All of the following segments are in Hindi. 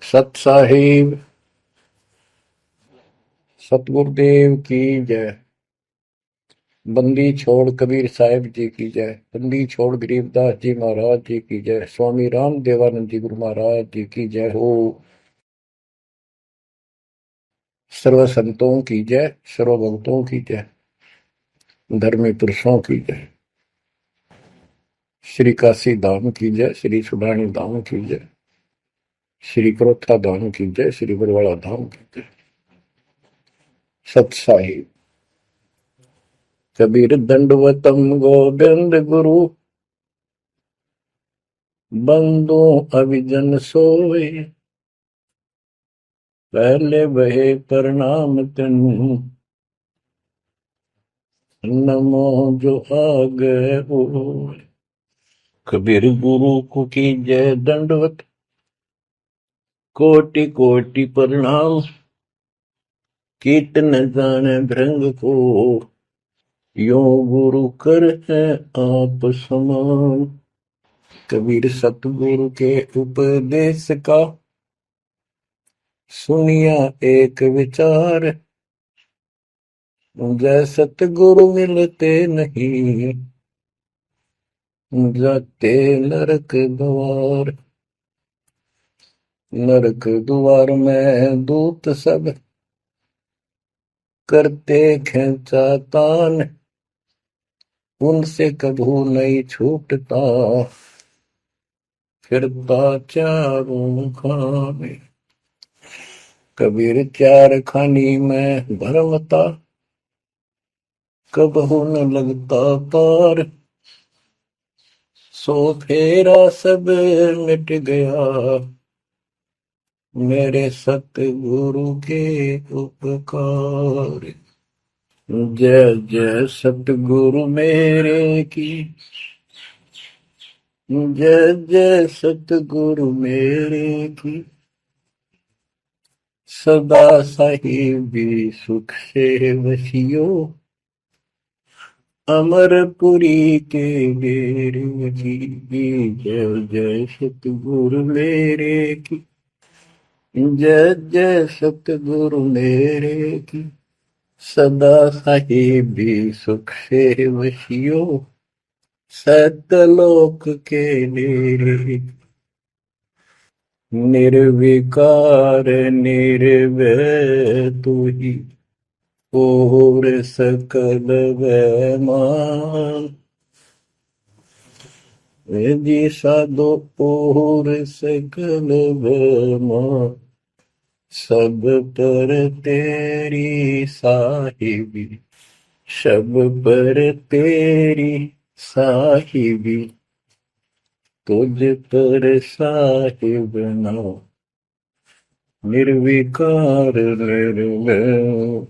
सत साहिब सतगुरुदेव की जय। बंदी छोड़ कबीर साहिब जी की जय। बंदी छोड़ गरीबदास जी महाराज जी की जय। स्वामी राम देवानंद जी गुरु महाराज जी की जय हो। सर्व संतों की जय, सर्व भक्तों की जय, धर्मी पुरुषों की जय। श्री काशी धाम की जय, श्री सुडानी धाम की जय, श्री क्रोथा धाम की जय, श्री बरवाड़ा धाम की जय। सत साहिब कबीर दंडवतम गोविंद गुरु, बंदो अभिजन सोए, पहले बहे प्रणाम तेनु, नमो जो आगे हो। कबीर गुरु को की जय दंडवत, कोटि कोटि प्रणाम, कीर्तन जाने भृंग को, यो गुरु कर है आप समान। कबीर सतगुरु के उपदेश का, सुनिया एक विचार, जय सतगुरु मिलते नहीं, जाते नरक द्वार। नरक द्वार में दूत सब, करते खेचातान, उनसे कभू नहीं छूटता, फिरता चारों खाने। कबीर चार खानी में भरमता, कबहू न लगता पार, सो फेरा सब मिट गया, मेरे सतगुरु के उपकार। जय जय सतगुरु मेरे की, जय जय सतगुरु मेरे की, सदा साहिबी सुख से वसियो, अमरपुरी के डेरे की। जय जय सतगुरु मेरे की, जय जय सतगुरु मेरे की, सदा साहिबी सुख से वसियो, सतलोक के डेरे। निर्विकार निर्भय तू ही, और सकल वैमान, जी साधो और सकल वैमान, सब पर तेरी साहिबी, सब पर तेरी साहिबी, तुझ पर साहिब नाम, निर्विकार निर्भय।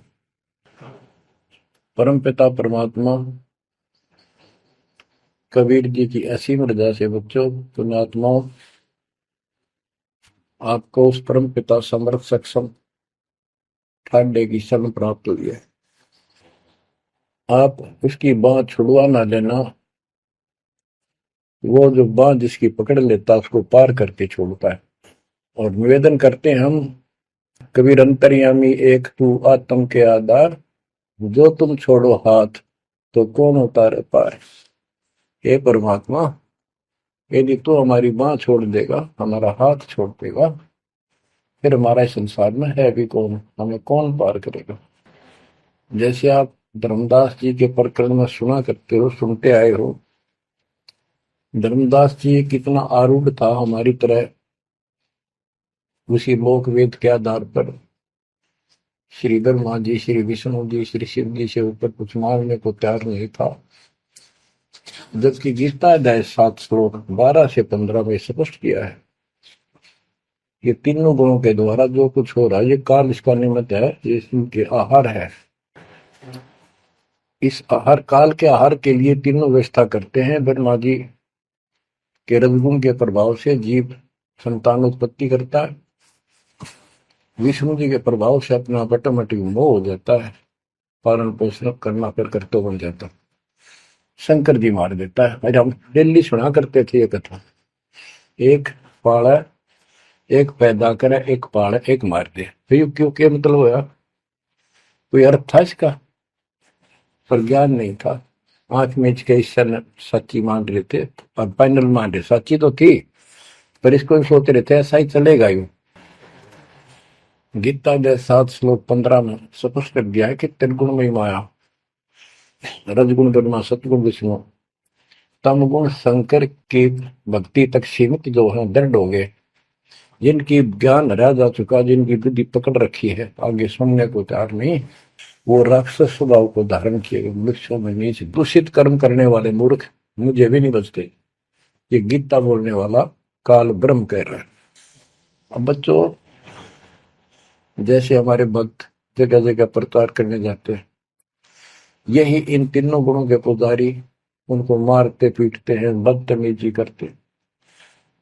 परम पिता परमात्मा कबीर जी की ऐसी मर्यादा से बच्चों, पुण्यात्माओं, आपको उस परम पिता समर्थ सक्षम ठाडे की शरण प्राप्त हुई है। आप उसकी बांह छुड़वा ना लेना, वो जो बांह जिसकी पकड़ लेता उसको पार करके छोड़ता है। और निवेदन करते हैं हम, कबीर अंतर्यामी एक तू आत्म के आधार, जो तुम छोड़ो हाथ तो कौन उतारे पार। हे परमात्मा, यदि तू हमारी बांह छोड़ देगा, हमारा हाथ छोड़ देगा, फिर हमारा इस संसार में है भी कौन, हमें कौन पार करेगा। जैसे आप धर्मदास जी के प्रकरण में सुना करते हो, सुनते आए हो, धर्मदास जी कितना आरूढ़ था हमारी तरह, उसी लोक वेद के आधार पर श्री ब्रह्मा जी, श्री विष्णु जी, श्री शिव जी से ऊपर कुछ मांगने को तैयार नहीं था। जबकि गीता अध्याय 7 श्लोक 12 से 15 में स्पष्ट किया है, ये तीनों गुणों के द्वारा जो कुछ हो रहा है, ये काल इसका निमित्त है, ये इनके आहार है। इस आहार, काल के आहार के लिए तीनों व्यवस्था करते हैं। ब्रह्मा जी के रजगुण के प्रभाव से जीव संतान उत्पत्ति करता है, विष्णु जी के प्रभाव से अपना ऑटोमेटिक मोह हो जाता है, पालन पोषण करना फिर कर्तव्य बन जाता है, शंकर जी मार देता है। आज हम डेली सुना करते थे ये कथा। एक पाड़ा एक पैदा करे, एक पाले, एक मार दे। फिर क्यों, क्या मतलब होया? कोई अर्थ था इसका? पर ज्ञान नहीं था। आंख मीच के ईश्वर सच्ची मान रहे थे और फाइनल मान रहे, सच्ची तो थी पर इसको भी सोच रहे थे ऐसा ही चलेगा। यूं गीता के 7 श्लोक 15 में स्पष्ट कर दिया है कि त्रिगुण में माया, रजगुण ब्रह्मा, सतगुण विष्णु, तम गुण शंकर की भक्ति तक सीमित जो है दृढ़ हो गए, जिनकी ज्ञान रह जा चुका, जिनकी बुद्धि पकड़ रखी है, आगे सुनने को तैयार नहीं, वो राक्षस स्वभाव को धारण किए गए वृक्षों में नीचे दूषित कर्म करने वाले मूर्ख मुझे भी नहीं बचते। ये गीता बोलने वाला काल ब्रह्म कह रहा है। अब बच्चों, जैसे हमारे भक्त जगह जगह प्रचार करने जाते हैं, यही इन तीनों गुणों के पुजारी उनको मारते पीटते हैं, बदतमीजी करते हैं।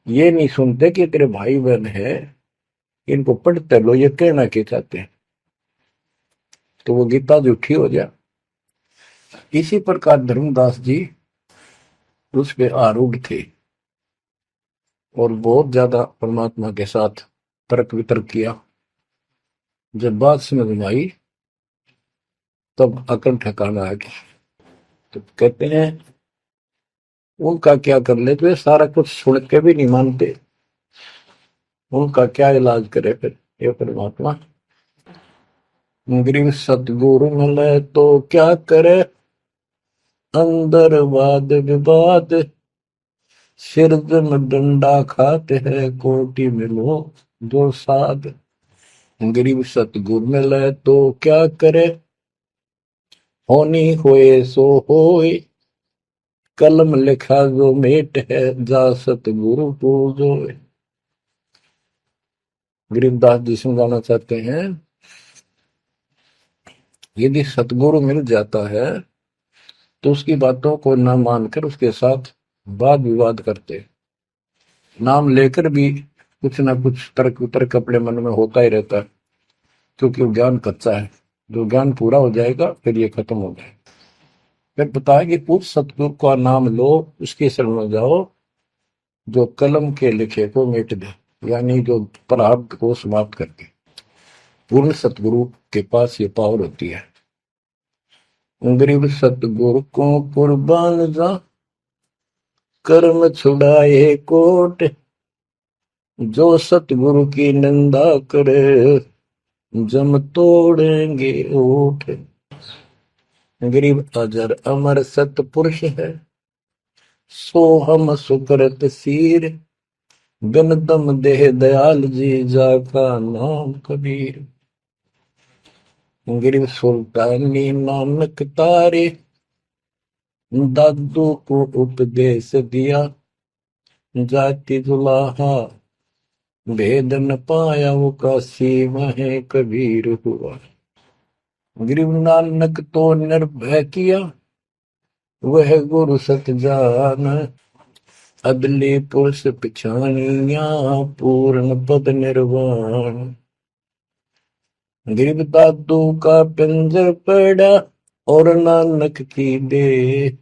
ये नहीं सुनते कि तेरे भाई बहन है, इनको पढ़ते लो, ये कहना के चाहते हैं, तो वो गीता झूठी हो जाए। इसी प्रकार धर्मदास जी उस पे आरूढ़ थे और बहुत ज्यादा परमात्मा के साथ तर्क वितर्क किया। जब बात समझ में आई तब अकल ठिकाना आ गया। तो कहते हैं उनका क्या कर ले, तो ये सारा कुछ सुन के भी नहीं मानते, उनका क्या इलाज करे फिर ये परमात्मा? गरीब सतगुरु मिले तो क्या करे, अंदर वाद विवाद, सिरजन डंडा खाते हैं, कोटि मिलो जो साध। गरीब सतगुरु मिले तो क्या करे, होनी होए सो होए, कलम लिखा जो मेट है, जा सतगुरु पूजो। गरीबदास जी समझाना चाहते हैं, यदि सतगुरु मिल जाता है तो उसकी बातों को न मानकर उसके साथ वाद विवाद करते, नाम लेकर भी कुछ ना कुछ तर्क वितर्क अपने मन में होता ही रहता है, क्योंकि वो ज्ञान कच्चा है। जो ज्ञान पूरा हो जाएगा फिर ये खत्म हो जाएगा। फिर बताया कि उस सतगुरु का नाम लो, उसके शरण में जाओ जो कलम के लिखे को मिट दे, यानी जो प्रारब्ध को समाप्त करके। पूर्ण सतगुरु के पास ये पावर होती है। गरीब सतगुरु को कुर्बान जा, कर्म छुड़ाए कोट, जो सतगुरु की निंदा करे, जम तोड़ेंगे ओठ। गरीब अजर अमर सतपुरुष है, सो हम सुकृत सीर, गनदम देह दयाल जी, जाका नाम कबीर। गरीब सुल्तानी नानक तारे, दादू को उपदेश दिया, जाति जुलाहा भेद न पाया, वो काशी में कबीर हुआ। गरीब नानक तो निर्भय किया, वह गुरु सत जान, अदली पुरुष पिछानिया, पूर्ण पद निर्वाण। गरीब दादू का पिंजर पड़ा, और नानक की दे,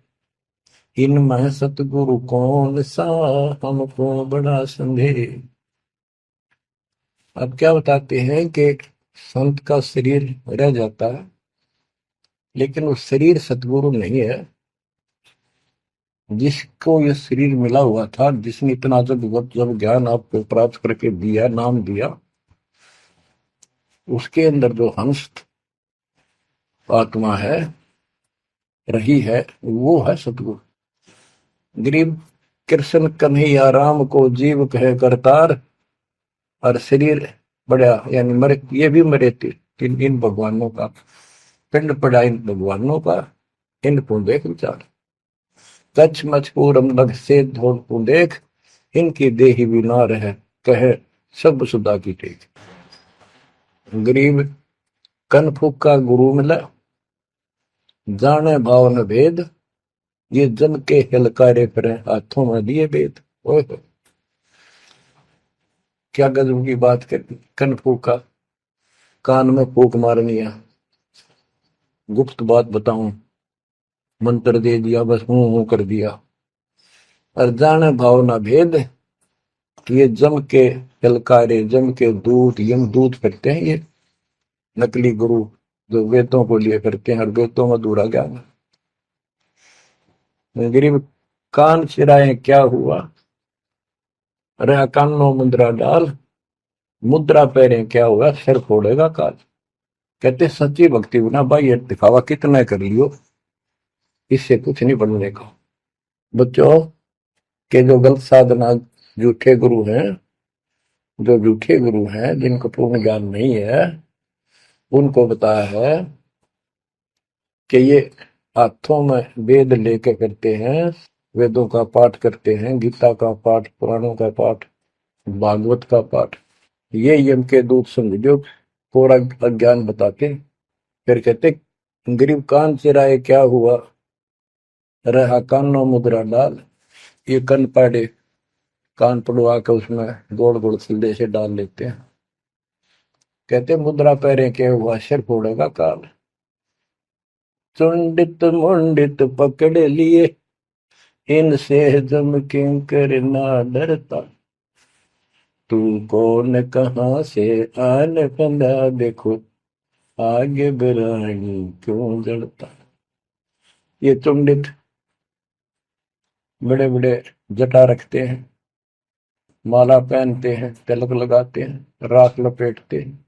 इनमें सतगुरु कौन सा, हमको बड़ा संदेह। अब क्या बताते हैं कि संत का शरीर रह जाता है, लेकिन वो शरीर सतगुरु नहीं है। जिसको ये शरीर मिला हुआ था, जिसने इतना जब ज्ञान आपको प्राप्त करके दिया, नाम दिया, उसके अंदर जो हंस आत्मा है, रही है, वो है सतगुरु। गरीब कृष्ण कन्हैया राम को जीव कहे करतार, और शरीर बड़ा यानी मरे, ये भी मरे थे इन भगवानों का, पिंड पड़ा इन भगवानों का, इनको देख विचार, कच्छ मचपूरम लग से धोल को देख, इनकी देही भी ना रहे, कहे सब सुधा की टेक। गरीब कनफुक का गुरु मिला, जाने भाव न भेद, ये जन के हिलकारे फिरे, हाथों में दिए भेद। ओए क्या गजब की बात करती। कनफुक का कान में फूक मारनी है, गुप्त बात बताऊं, मंत्र दे दिया, बस हूं कर दिया। और जाने भाव न भेद, ये जम के ललकारे, जम के दूत, यम दूत करते हैं ये नकली गुरु जो वेदों को लिए करते हैं और वेदों में अधूरा ज्ञान। गरीब कान चिराए क्या हुआ, रहा कानों मुद्रा डाल, मुद्रा पहरे क्या हुआ, सिर फोड़ेगा काल। कहते सच्ची भक्ति बिना भाई ये दिखावा कितना कर लियो, इससे कुछ नहीं बनने का। बच्चों के जो गलत साधना, झूठे गुरु हैं, जो झूठे गुरु हैं जिनको पूर्ण ज्ञान नहीं है, उनको बताया है कि ये हाथों में वेद लेके करते हैं, वेदों का पाठ करते हैं, गीता का पाठ, पुराणों का पाठ, भागवत का पाठ। ये यम के दूत समझो पूरा अज्ञान बताते। फिर कहते गरीब कान चिराए क्या हुआ, रहा कानों मुद्रा डाल। ये कन पाड़े, कान पड़वा के उसमें गोल गोल सिल्ले से डाल लेते हैं। कहते मुद्रा पहरे क्या हुआ, सिर फोड़ेगा काल। चुंडित मुंडित पकड़ लिए, इनसे जम किंकर ना डरता। तू कौन कहाँ से आन बंदा, देखो आगे बिरानी क्यों जड़ता। ये चुंडित बड़े बड़े जटा रखते हैं, माला पहनते हैं, तिलक लगाते हैं, राख लपेटते हैं,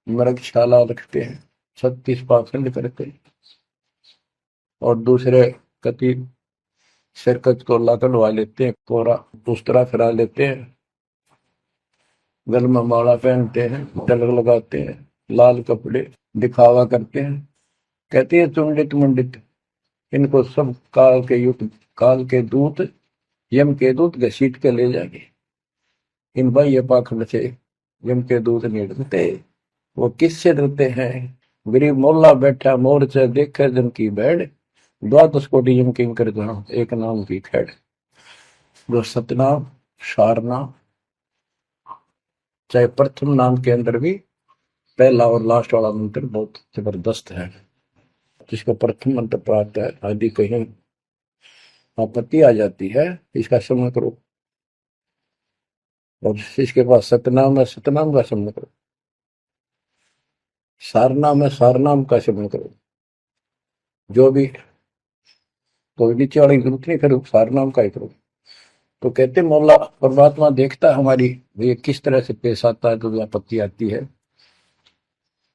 मृगशाला रखते हैं, 36 पाखंड करते हैं, और दूसरे कति सिरकत को कढ़वा लेते हैं, कोरा दूसरा फिरा लेते हैं, गल में माला पहनते हैं, तिलक लगाते हैं, लाल कपड़े दिखावा करते हैं। कहते हैं चुंडित मुंडित, इनको सब काल के युग, काल के दूत, यम के दूत घसीट के ले जाएंगे। इन बाह्य पाखंड से यम के दूत नहीं डरते। वो किससे डरते हैं, गरीब मोल्ला बैठा मोर्चा देखे जन की बैठ, द्वादश कोटि यम किंकर जानो, एक नाम की खैड़। जो सतनाम, सारनाम, चाहे प्रथम नाम के अंदर भी पहला और लास्ट वाला मंत्र बहुत जबरदस्त है। जिसका प्रथम मंत्र प्राप्त है, आदि कहीं आपत्ति आ जाती है, इसका स्मरण करो। और इसके पास सतनाम है, सतनाम का स्मरण करो। सारनाम है, सारनाम का स्मरण करो। जो भी कोई नीचे वाली जरूरत नहीं करो, सारनाम का ही करो। तो कहते मौला परमात्मा देखता है हमारी ये किस तरह से पेश आता है, जो आपत्ति आती है।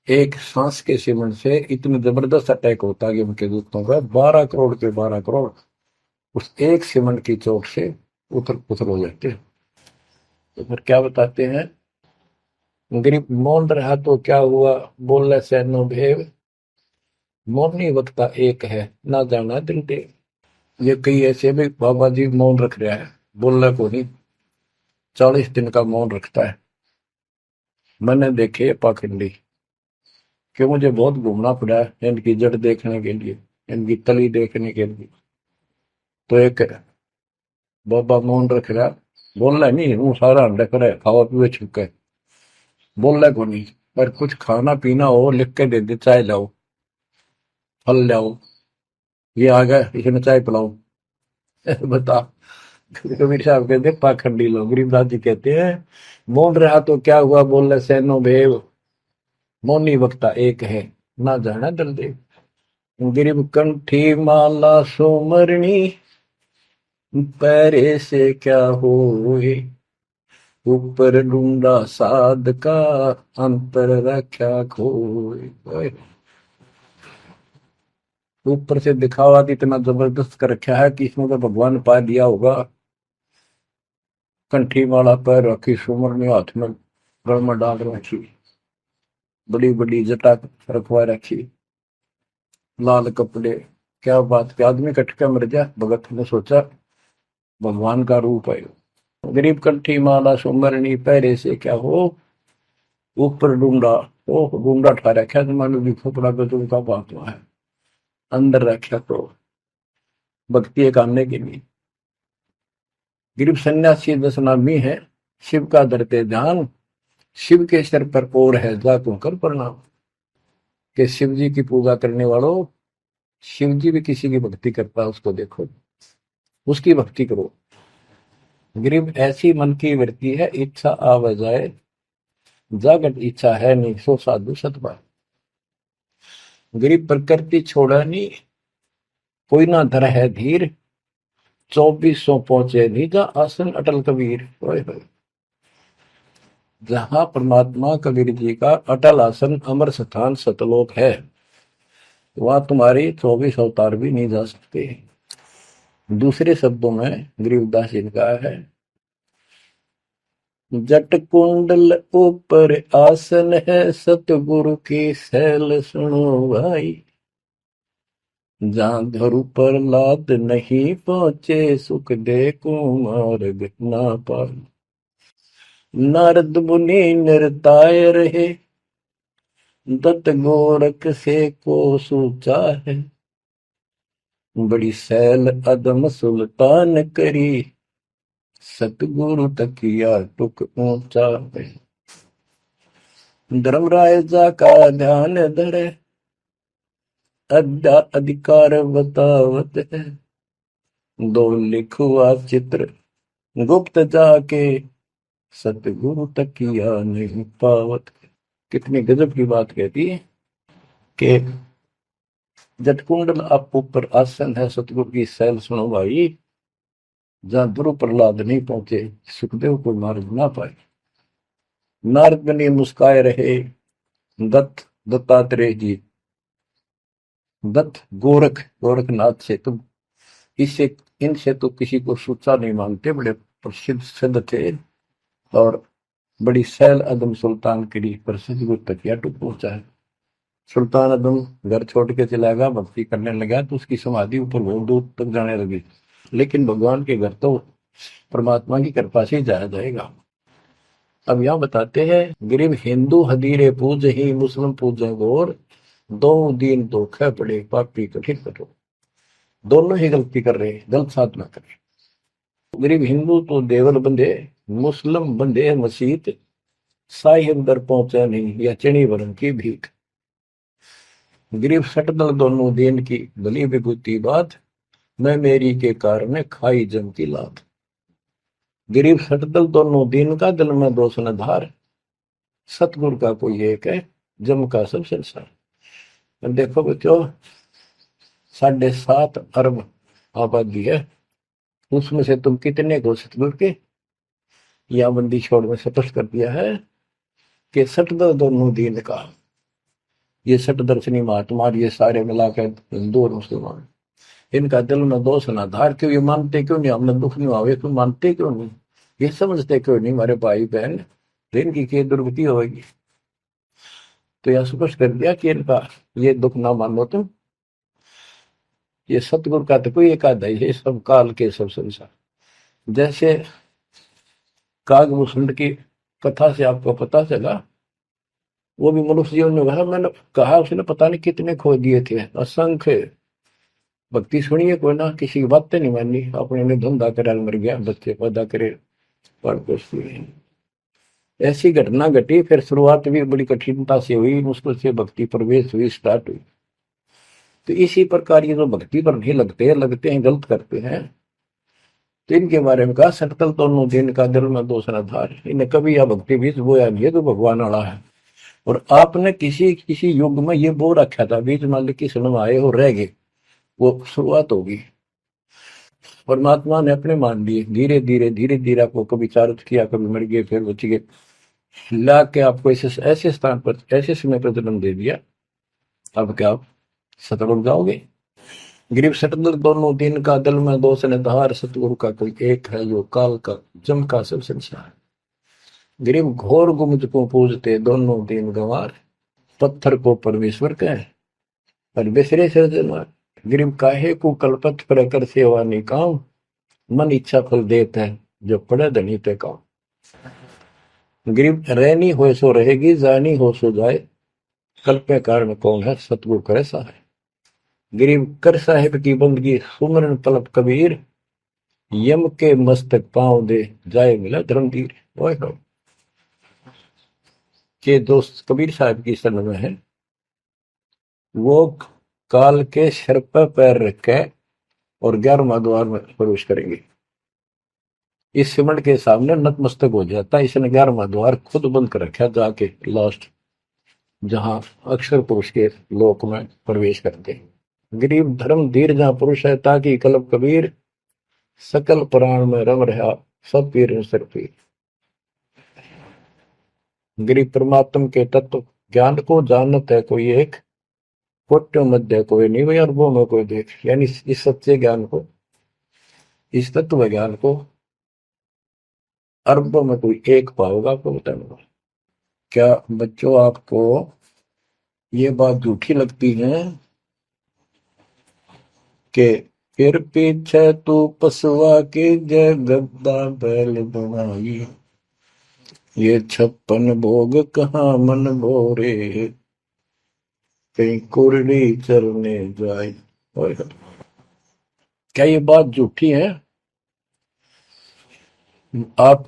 एक सांस के सिमरण से इतनी जबरदस्त अटैक होता है कि उनके दूतों का 12 करोड़ के 12 करोड़ उस एक सिमरण की चोट से उतर उतर हो जाते हैं। तो फिर क्या बताते हैं, गरीब मौन रहा तो क्या हुआ, बोले सैनो भेव, मौनी वक्ता एक है, ना जाना दिल देव। ये कई ऐसे भी बाबा जी मौन रख रहा है, बोलने को नहीं, 40 दिन का मौन रखता है। मैंने देखे पाखंडी, कि मुझे बहुत घूमना पड़ा है इनकी जड़ देखने के लिए, इनकी तली देखने के लिए। तो एक बाबा मौन रख रहा, बोल रहा नहीं, हूँ सारा अंडा करे खावा पीवे छुके, बोल रहा को नहीं, पर कुछ खाना पीना हो लिख के दे दे, चाय लाओ, फल लाओ, ये आ गया इसमें चाय पिलाओ। बता। कबीर साहब कहते पाखंडी लोग, गरीबदास जी कहते हैं मौन रहा तो क्या हुआ, बोल रहे सैनो भेव, मौनी वक्ता एक है, ना जाना दल देव। गिरिब कंठी माला सोमरणी, पैरे से क्या होए, ऊपर ढूंढा साध का, अंतर रख्या खोए। ऊपर से दिखावा इतना जबरदस्त कर रखा है कि इसमें तो भगवान पा दिया होगा। कंठी माला पैर रखी, सुमरनी हाथ में गल में डाल रखी, बड़ी बड़ी जटा रखवा रखी, लाल कपड़े। क्या बात के आदमी कट के मर जाए, भगत ने सोचा भगवान का रूप है। गरीब कंठी माला सुमरनी, पैरे से क्या हो, ऊपर डूंडा, ओ डूंडा ठा रखा तो मानो भी खोपड़ा गजू का बातवा है, अंदर रखा तो भक्ति करने के लिए। गरीब सन्यासी दशनामी है, शिव का धरते ध्यान, शिव के सिर पर और है जातों कर प्रणाम। कि शिव जी की पूजा करने वालों, शिव जी भी किसी की भक्ति करता है, उसको देखो, उसकी भक्ति करो। गरीब ऐसी मन की वृत्ति है, इच्छा आव जाए, जागत इच्छा है नहीं, सो साधु सतपाल। गरीब प्रकृति छोड़ा नहीं, कोई ना धर है धीर, 2400 पहुंचे निजा आसन अटल कबीर। ओए होए। जहां परमात्मा कबीर जी का अटल आसन अमर स्थान सतलोक है, वहां तुम्हारी 24 अवतार भी नहीं जा सकते। दूसरे शब्दों में गरीबदास जी ने कहा है, जट कुंडल ऊपर आसन है, सतगुरु की सैल सुनो भाई। जहां धरु पर लाद नहीं पहुंचे, सुख दे कुमार्ग ना पाए। नारद मुनि निरताय रहे, दत्त गोरख से को सूचा है। बड़ी सैल अदम सुल्तान करी, सतगुरु तकिया टुक ऊंचा है। धर्मराजा का ध्यान धरे, अधिकार बतावत है। दो लिखुआ चित्र गुप्त जाके, सतगुरु तकिया नहीं पावत। कितनी गजब की बात कहती है कि जटकुंडल आप ऊपर आसन है, सतगुरु की सैल सुनो भाई। जहां ध्रुव प्रहलाद नहीं पहुंचे, सुखदेव को मार्ग ना पाए। नारद मुनि मुस्काए रहे, दत्तात्रेय जी, दत्त गोरख गोरखनाथ से तुम इससे इनसे तो किसी को सूचा नहीं मानते, बड़े प्रसिद्ध सिद्ध थे। और बड़ी सैल अदम सुल्तान करी, पर सतगुरु तकिया टूट पहुंचा है। सुल्तान अदम घर छोड़ के चला गया, भक्ति करने लगा तो उसकी समाधि ऊपर बहुत दूर तक जाने लगी। लेकिन भगवान के घर तो परमात्मा की कृपा से ही जाया जाएगा। अब यहां बताते हैं, गरीब हिंदू हदीरे पूज ही, मुस्लिम पूजे गौर, दो दीन धोखे पड़े, पापी कठिन कठोर। दोनों ही गलती कर रहे, गलत साधना कर रहे। गरीब हिंदू तो देवल बंधे, मुस्लिम बंधे मसीत, साई अंदर पहुंचा नहीं, या चणी वरण की भीख। गरीब सटदल दोनों दीन की, भली विभूति बात, मैं मेरी के कारण खाई जम की लात। गरीब सटदल दोनों दीन का, दिल में दोष न धार, सतगुरु का कोई एक है, जम का सब संसार। देखो बच्चों, 7.5 अरब आबादी है, उसमें से तुम कितने को सतगुरु के या बंदी छोड़ में स्पष्ट कर दिया है कि सटदल दोनों दीन का। ये सट दर्शनी महात्मा, ये सारे मिलाकर हिंदू और मुसलमान, इनका दिल में दोष ना धार। क्यों ये मानते क्यों नहीं, हमने दुख नहीं आवे, क्यों मानते क्यों नहीं, ये समझते क्यों नहीं हमारे भाई बहन, तो इनकी क्या दुर्गति होगी। तो यह स्पष्ट कर दिया कि इनका ये दुख ना मानो तुम, ये सतगुरु का तो कोई एक आधा ही है, सब काल के सब संसार। जैसे कागभूषण की कथा से आपको पता चला, वो भी मनुष्य जीवन में कहा, मैंने कहा उसने पता नहीं कितने खो दिए थे, असंख्य। भक्ति सुनिए, कोई ना किसी की बातें नहीं मानी, अपने ने धंधा करे मर गया, बच्चे पैदा करे पर कुछ नहीं। ऐसी घटना घटी, फिर शुरुआत भी बड़ी कठिनता से हुई, मुश्किल से भक्ति प्रवेश हुई, स्टार्ट हुई। तो इसी प्रकार ये जो भक्ति पर नहीं लगते हैं गलत करते हैं, तो इनके बारे में कहा, सकल दोनों दिन का दिल में दोष न धार। इन्हें कभी यह भक्ति बीज बोया नहीं है, तो भगवान वाला है। और आपने किसी किसी युग में ये बो रखा था, बीच मान ली किसी में आए हो रह गए, वो शुरुआत होगी। परमात्मा ने अपने मान लिए, धीरे धीरे धीरे धीरे आपको कभी चारित किया, कभी मर गए, फिर बच गए, ला के आपको ऐसे ऐसे स्थान पर, ऐसे समय पर जन्म दे दिया। अब क्या आप सतल हो जाओगे। गरीब सटदल दोनों दिन का, दिल में दोष ने धार, सतगुरु का कोई एक है, जो काल का जम का सब संसार। गरीब घोर गुमज को पूजते, दोनों दिन गंवार, पत्थर को परमेश्वर कहे पर बिसरे सृजनहार। गरीब काहे को कलपत पर कर सेवा निकाम, मन इच्छा फल देते हैं, जो पड़े धनी ते काम। गरीब रहनी हो सो रहेगी, जानी हो सो जाए, कल्पे कारण कौन है, सतगुरु करे सहाय। गरीब कर साहिब की बंदगी, सुमरन तलब कबीर, यम के मस्तक पांव दे, जाए मिला धर्मवीर। के दोस्त कबीर साहब की शरण में है, वो काल के सिर पर पैर रख के और 11वां द्वार में प्रवेश करेंगे। इस सिमट के सामने नतमस्तक हो जाता है। इसने 11वां द्वार खुद बंद कर रखा जाके लास्ट, जहां अक्षर पुरुष के लोक में प्रवेश करते हैं। गरीब धर्म धीर जहां पुरुष है, ताकि कलब कबीर सकल प्राण में रम रहा सब पीर सर पीर। गरीब परमात्म के तत्व ज्ञान को जानत है कोई एक, कोट्यो मध्य कोई नहीं भाई, अरबों में कोई देख। यानी इस सच्चे ज्ञान को, इस तत्व ज्ञान को अरबों में कोई एक पाओगा, आपको बताऊंगा। क्या बच्चों आपको ये बात झूठी लगती है कि फिर पीछे तू पसुआ की जय गद्दा बैल बनाई, ये 56 भोग कहाँ मन भोरे, कहीं कुरड़ी चरने जाए। क्या ये बात झूठी है? आप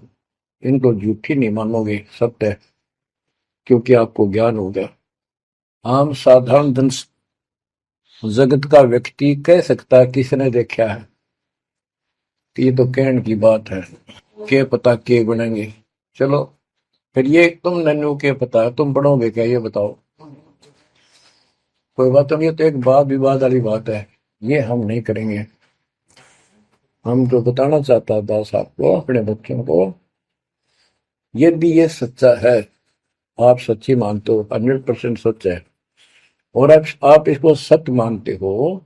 इनको झूठी नहीं मानोगे, सत्य है, क्योंकि आपको ज्ञान हो गया। आम साधारण धन जगत का व्यक्ति कह सकता है किसने देखा है, कि ये तो कहने की बात है, के पता के बनेंगे। चलो फिर ये तुम नन्नू के पता है, तुम पढ़ोगे क्या, ये बताओ। कोई बात नहीं, ये तो एक वाद विवाद वाली बात है, ये हम नहीं करेंगे। हम जो बताना चाहता दास आपको, अपने बच्चों को, यदि ये सच्चा है, आप सच्ची मानते हो, 100% सच है, और आप इसको सत्य मानते हो,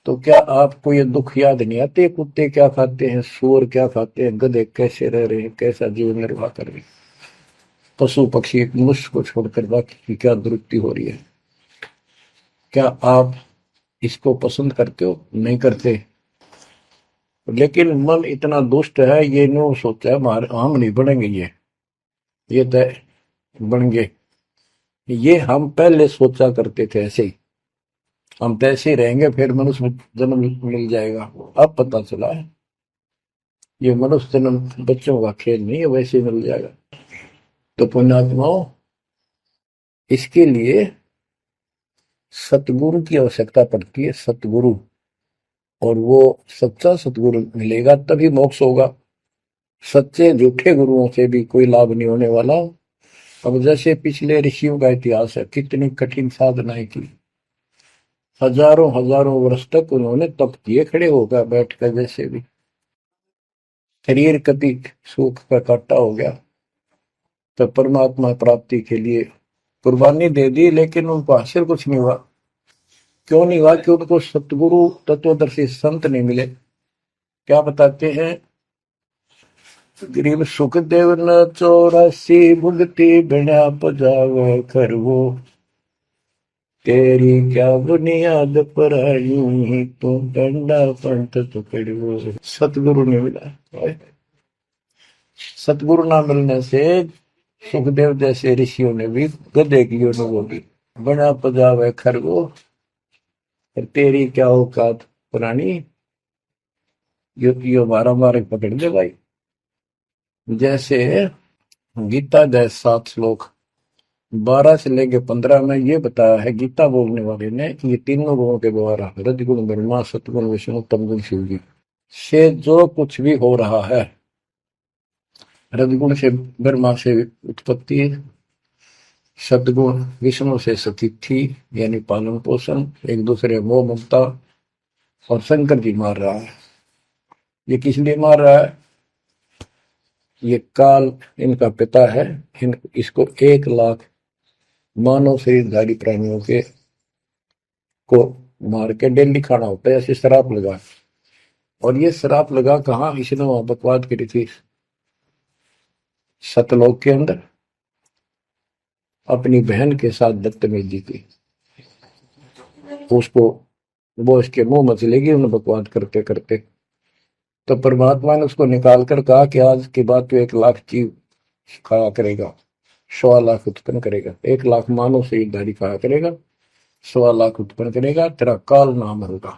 तो क्या आपको ये दुख याद नहीं आते? कुत्ते क्या खाते हैं, सूअर क्या खाते हैं, गधे कैसे रह रहे हैं, कैसा जीवन निर्वाह कर रहे हैं, पशु पक्षी मनुष्य को छोड़कर बाकी की क्या दुरुक्ति हो रही है। क्या आप इसको पसंद करते हो? नहीं करते। लेकिन मन इतना दुष्ट है, ये नो सोचा है हम नहीं बनेंगे, ये तय बन गए। ये हम पहले सोचा करते थे ऐसे ही, हम तो ऐसे ही रहेंगे, फिर मनुष्य जन्म मिल जाएगा। अब पता चला है ये मनुष्य जन्म बच्चों का खेल नहीं है, वैसे ही मिल जाएगा। तो पुण्यात्माओं, इसके लिए सतगुरु की आवश्यकता पड़ती है, सतगुरु। और वो सच्चा सतगुरु मिलेगा तभी मोक्ष होगा। सच्चे झूठे गुरुओं से भी कोई लाभ नहीं होने वाला। अब जैसे पिछले ऋषियों का इतिहास है, कितनी कठिन साधनाएं की, हजारों हजारों वर्ष तक उन्होंने तप किए, खड़े होकर बैठकर, जैसे भी शरीर कभी सूख का काटा हो गया, तो परमात्मा प्राप्ति के लिए कुर्बानी दे दी, लेकिन उनको हासिल कुछ नहीं हुआ। क्यों नहीं हुआ? कि उनको सतगुरु तत्वदर्शी संत नहीं मिले। क्या बताते हैं? गरीब सुखदेव न 84 भुगती बिना पजावे खरवो, तेरी क्या बुनियाद पर आई, तू डंडा पंथ पकड़ो। सतगुरु नहीं मिला। सतगुरु ना मिलने से सुखदेव जैसे ऋषियों ने भी गधे की अनुभूति, बना पजावे खरगो, तेरी क्या औकात पुरानी, यो मारा मारे पकड़ दे भाई। जैसे गीता जैसे 7 श्लोक 12 से लेके 15 में ये बताया है गीता बोलने वाले ने, कि ये तीनों गुणों के द्वारा, रजगुण ब्रह्मा, सतगुण विष्णु, तमगुण शिव जी से जो कुछ भी हो रहा है, रजगुण से ब्रह्मा से उत्पत्ति, सतगुण विष्णु से स्थिति यानी पालन पोषण, एक दूसरे मोह ममता, और शंकर जी मार रहा है। ये किस लिए मार रहा है? ये काल इनका पिता है, इसको 1 लाख मानव शरीरधारी प्राणियों के को मार के डेली खाना होता है, ऐसे शराब लगा। और ये शराब लगा कहाँ? इसने वहां बकवाद करी थी सतलोक के अंदर, अपनी बहन के साथ बदतमीजी की, उसको वो इसके मुंह में चलेगी उन्हें बकवाद करते करते। तो परमात्मा ने उसको निकाल कर कहा कि आज के बाद तो 1 लाख जीव खाया करेगा, 1.25 लाख उत्पन्न करेगा, 1 लाख मानव शरीरधारी खाया करेगा, 1.25 लाख उत्पन्न करेगा, तेरा काल नाम होगा,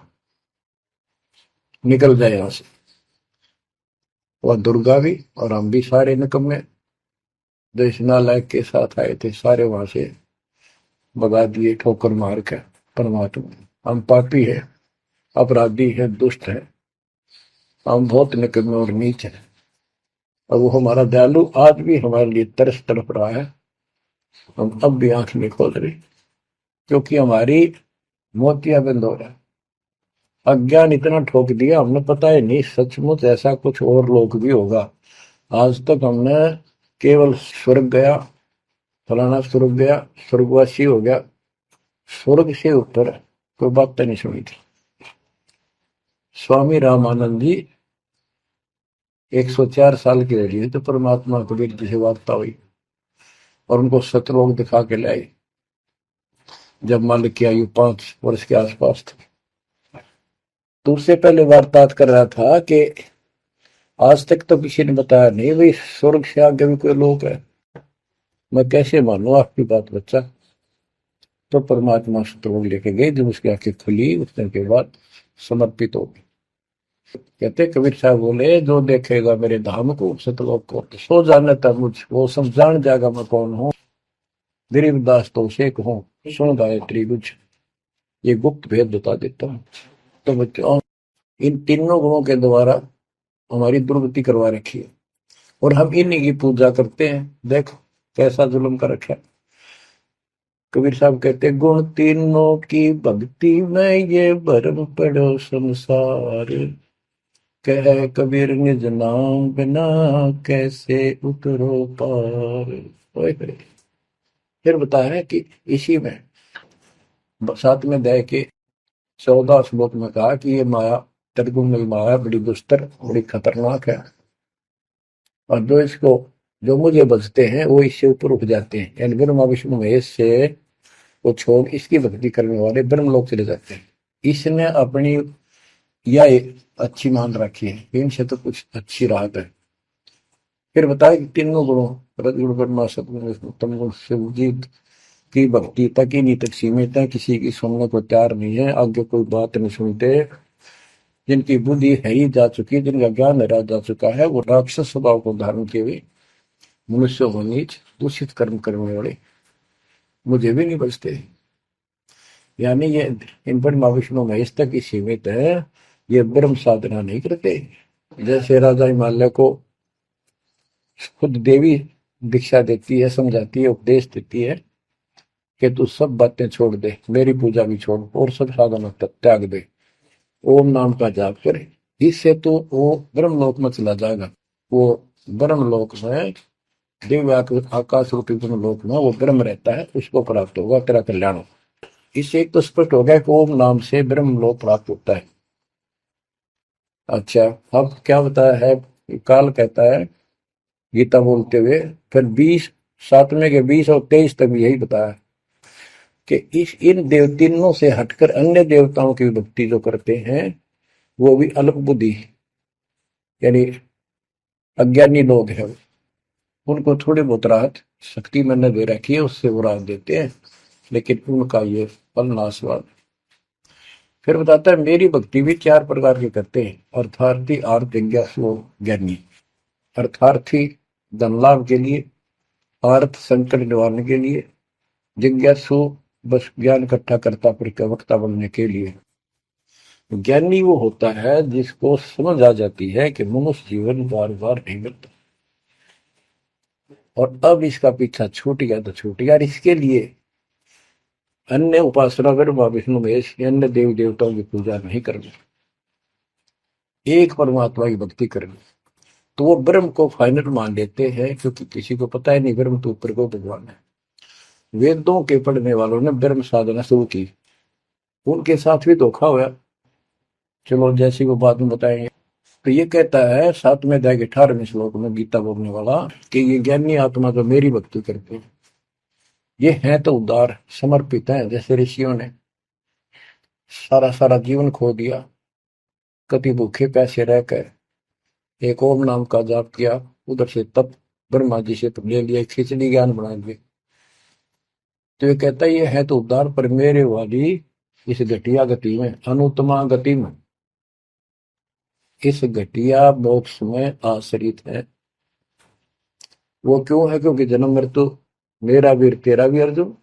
निकल जाए यहां से। वह दुर्गा भी और हम भी सारे निकम्मे जो इस नालायक के साथ आए थे, सारे वहां से भगा दिए ठोकर मार के। परमात्मा, हम पापी है, अपराधी है, दुष्ट है, हम बहुत निकम्मे और नीच हैं, और वो हमारा दयालु आज भी हमारे लिए तरस तड़प रहा है। हम अब भी आंख नहीं खोल रहे, क्योंकि हमारी मोतियां बंद हो रहा है। अज्ञान इतना ठोक दिया, हमने पता ही नहीं सचमुच ऐसा कुछ और लोग भी होगा। आज तक हमने केवल स्वर्ग गया, फलाना स्वर्ग गया, स्वर्गवासी हो गया, स्वर्ग से ऊपर कोई बात तो नहीं सुनी थी। स्वामी रामानंद जी 104 साल की रही तो परमात्मा कबीर जी से वार्ता हुई और उनको सतलोक दिखा के लाई, जब मालिक की आयु 5 वर्ष के आसपास थी। तो उससे पहले वार्तालाप कर रहा था कि आज तक तो किसी ने बताया नहीं भाई स्वर्ग से आगे भी कोई लोक है, मैं कैसे मानूं आपकी बात बच्चा। तो परमात्मा सतलोक लेके गए, जब उसकी आंखें खुली उतने के बाद समर्पित हो गई। कहते कबीर साहब बोले, जो देखेगा मेरे धाम को सतलोक को तो सो जाने तक मुझ वो सब जान जाएगा मैं कौन हूँ। गरीबदास तो उसे कहूँ सुन गायत्री बुझ, ये गुप्त भेद बता देता हूँ। तो बच्चों इन तीनों गुणों के द्वारा हमारी दुर्गति करवा रखी है, और हम इन्हीं की पूजा करते हैं। देखो कैसा जुल्म कर रखा है। कबीर साहब कहते गुण तीनों की भक्ति में ये भरम पड़ो संसार, कह कबीर निज नाम बिना कैसे उतरो पार। ओए होए। फिर बताया है कि इसी में 7वें अध्याय के 14 श्लोक में कहा कि ये माया त्रिगुण माया बड़ी दुस्तर बड़ी खतरनाक है, और जो मुझे बचते हैं वो इससे ऊपर उठ जाते हैं, यानी ब्रह्मा विष्णु महेश से वो छोड़ इसकी भक्ति करने वाले ब्रह्मलोक चले जाते हैं। इसने अपनी यह अच्छी मान रखी है, इनसे तो कुछ अच्छी राहत है। फिर बताया कि तीनों गुणों रजगुण ब्रह्मा सतगुण उत्तम गुण शिवजीत की भक्ति तक ही नहीं तक सीमित है, किसी की सुनने को तैयार नहीं है, आगे कोई बात नहीं सुनते। जिनकी बुद्धि है ही जा चुकी है, जिनका ज्ञान हरा जा चुका है, वो राक्षस स्वभाव को धारण किए हुए मनुष्य को नीच दूषित कर्म करने वाले मुझे भी नहीं बचते। यानी ये इन पर माँ विष्णु महेश तक ही सीमित है, ये ब्रह्म साधना नहीं करते। जैसे राजा हिमालय को खुद देवी दीक्षा देती है, समझाती है, उपदेश देती है कि तू सब बातें छोड़ दे, मेरी पूजा भी छोड़ और सब साधना त्याग दे, ओम नाम का जाप करे, इससे तो वो ब्रह्मलोक में चला जाएगा। वो ब्रह्मलोक में दिव्य आकाश रूपी ब्रह्मलोक में वो ब्रह्म रहता है, उसको प्राप्त होगा, तेरा कल्याण हो। इससे एक तो स्पष्ट हो गया कि ओम नाम से ब्रह्मलोक प्राप्त होता है। अच्छा, अब क्या बताया है, काल कहता है गीता बोलते हुए, फिर 7वें के 20 और 23 तक भी यही बताया कि इन तीनों से हटकर अन्य देवताओं की भक्ति जो करते हैं वो भी अल्प बुद्धि यानी अज्ञानी लोग हैं, उनको थोड़ी बहुत राहत शक्ति मैंने दे रखी है, उससे वो राहत देते हैं, लेकिन उनका ये फल नाशवान। फिर बताता है मेरी भक्ति भी 4 प्रकार की करते हैं, अर्थार्थी आर्थ जिज्ञासु ज्ञानी। अर्थार्थी धन लाभ के लिए, आर्थ संकट निवारने के लिए, जिज्ञासु बस ज्ञान इकट्ठा करता प्रवक्ता बनने के लिए। ज्ञानी वो होता है जिसको समझ आ जाती है कि मनुष्य जीवन बार बार नहीं मिलता, और अब इसका पीछा छूट गया तो छूट गया, इसके लिए अन्य उपासना ब्रह्मा विष्णु महेश अन्य देवी देवताओं की पूजा नहीं करनी, एक परमात्मा की भक्ति करनी। तो वो ब्रह्म को फाइनल मान लेते हैं, क्योंकि किसी को पता ही नहीं ब्रह्म तो ऊपर को भगवान है। वेदों के पढ़ने वालों ने ब्रह्म साधना शुरू की, उनके साथ भी धोखा हुआ। चलो जैसी वो बाद में बताएंगे। तो ये कहता है 7वें अध्याय के 18वें श्लोक में गीता बोलने वाला कि ये ज्ञानी आत्मा जो मेरी भक्ति करते हैं ये है तो उदार समर्पित है, जैसे ऋषियों ने सारा सारा जीवन खो दिया, कभी भूखे पैसे रहकर एक ओम नाम का जाप किया, उधर से तप ब्रह्मा जी से ले लिया, खिचड़ी ज्ञान बना दिए। तो ये कहता है ये है तो उदार, पर मेरे वाली इस घटिया गति में अनुत्तमा गति में इस घटिया मोक्ष में आश्रित है। वो क्यों है, क्योंकि जन्म मृत्यु मेरा वीर तेरा भी अर्जुन।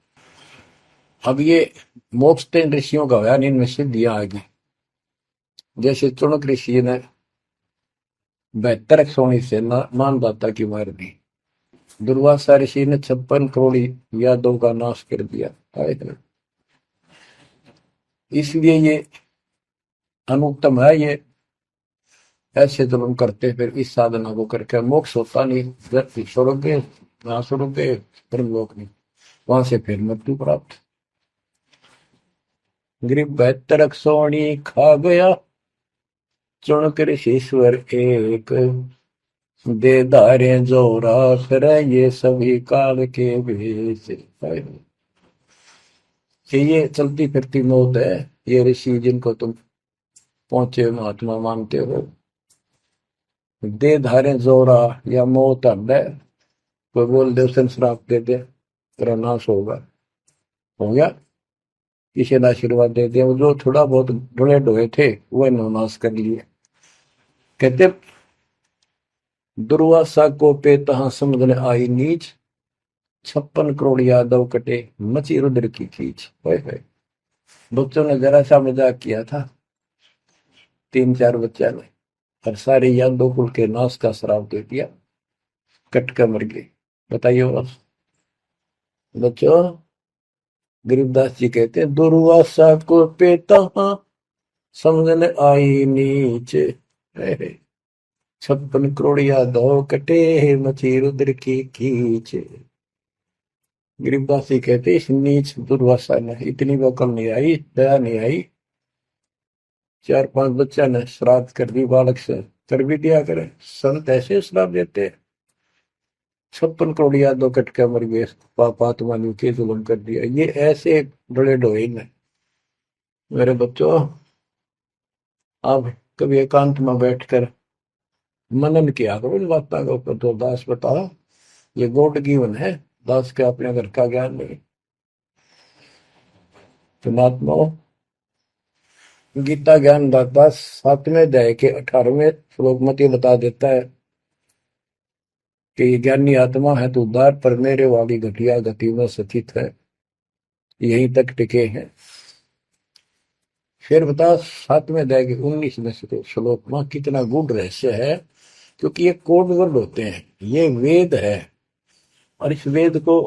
अब ये मोक्ष तीन ऋषियों का होया, इनमें सिद्धियां आ गई। जैसे चुनक ऋषि ने 72 सोनी से मानदाता की मार दी। दुर्वासा ऋषि ने 56 करोड़ यादव का नाश कर दिया। इसलिए ये अनुत्तम है। ये ऐसे जुल्म करते फिर इस साधना को करके मोक्ष होता नहीं। व्यक्ति स्वर्ग गए, वहां स्वर्ग गए, ब्रह्मलोक नहीं, वहां से फिर मृत्यु प्राप्त। गरीब 72 सोनी खा गया, चुन कर ईश्वर एक, दे धारे जो राख रहे ये सभी काल के भेष। ये चलती फिरती मौत है। ये ऋषि जिनको तुम पहुंचे महात्मा मानते हो, दे धारे जोरा या मौत हड्डे। कोई बोल दे उसे श्राप दे दे तेरा नाश होगा, हो गया। किसी ने आशीर्वाद दे दिया, जो थोड़ा बहुत ढुले ढोए थे वह नाश कर लिए। कहते दुर्वासा को पे तहां समझने आई नीच, 56 करोड़ यादव कटे मची रुद्र की खींच। बच्चों ने जरा सा मजाक किया था, 3-4 बच्चा ने, और सारे यादव कुल के नाश का श्राप दे दिया, कट कर मर गए। बताइए बच्चों। गरीबदास जी कहते हैं दुर्वासा को पे तहां समझने आई नीच, 56 करोड़ यादव कटे मची रुद्र की खींच। गरीबदास जी कहते इस नीच दुर्वासा ने इतनी वकल नहीं आई, दया नहीं आई। 4-5 बच्चा ने श्राद्ध कर दी, बालक से कर भी दिया करे। संत ऐसे श्राप देते, 56 करोड़ यादव कट के मर गए, पापात्मा ने के जुल्म कर दिया। ये ऐसे डले ढोए ने। मेरे बच्चों, आप कभी एकांत में बैठकर मनन किया करो इस बातों के ऊपर। तो दास बताओ, ये गॉड गिवन है, दास के अपने घर का ज्ञान नहीं। परमात्मा गीता ज्ञान दाता 7वें अध्याय के 18वें श्लोक में ये बता देता है कि ज्ञानी आत्मा है तो उद्धार पर मेरे वाली घटिया गति में स्थित है, यहीं तक टिके हैं। फिर बता 7वें अध्याय के 19वें श्लोक में कितना गूढ़ रहस्य है, क्योंकि ये कोड वर्ड होते हैं, ये वेद है। और इस वेद को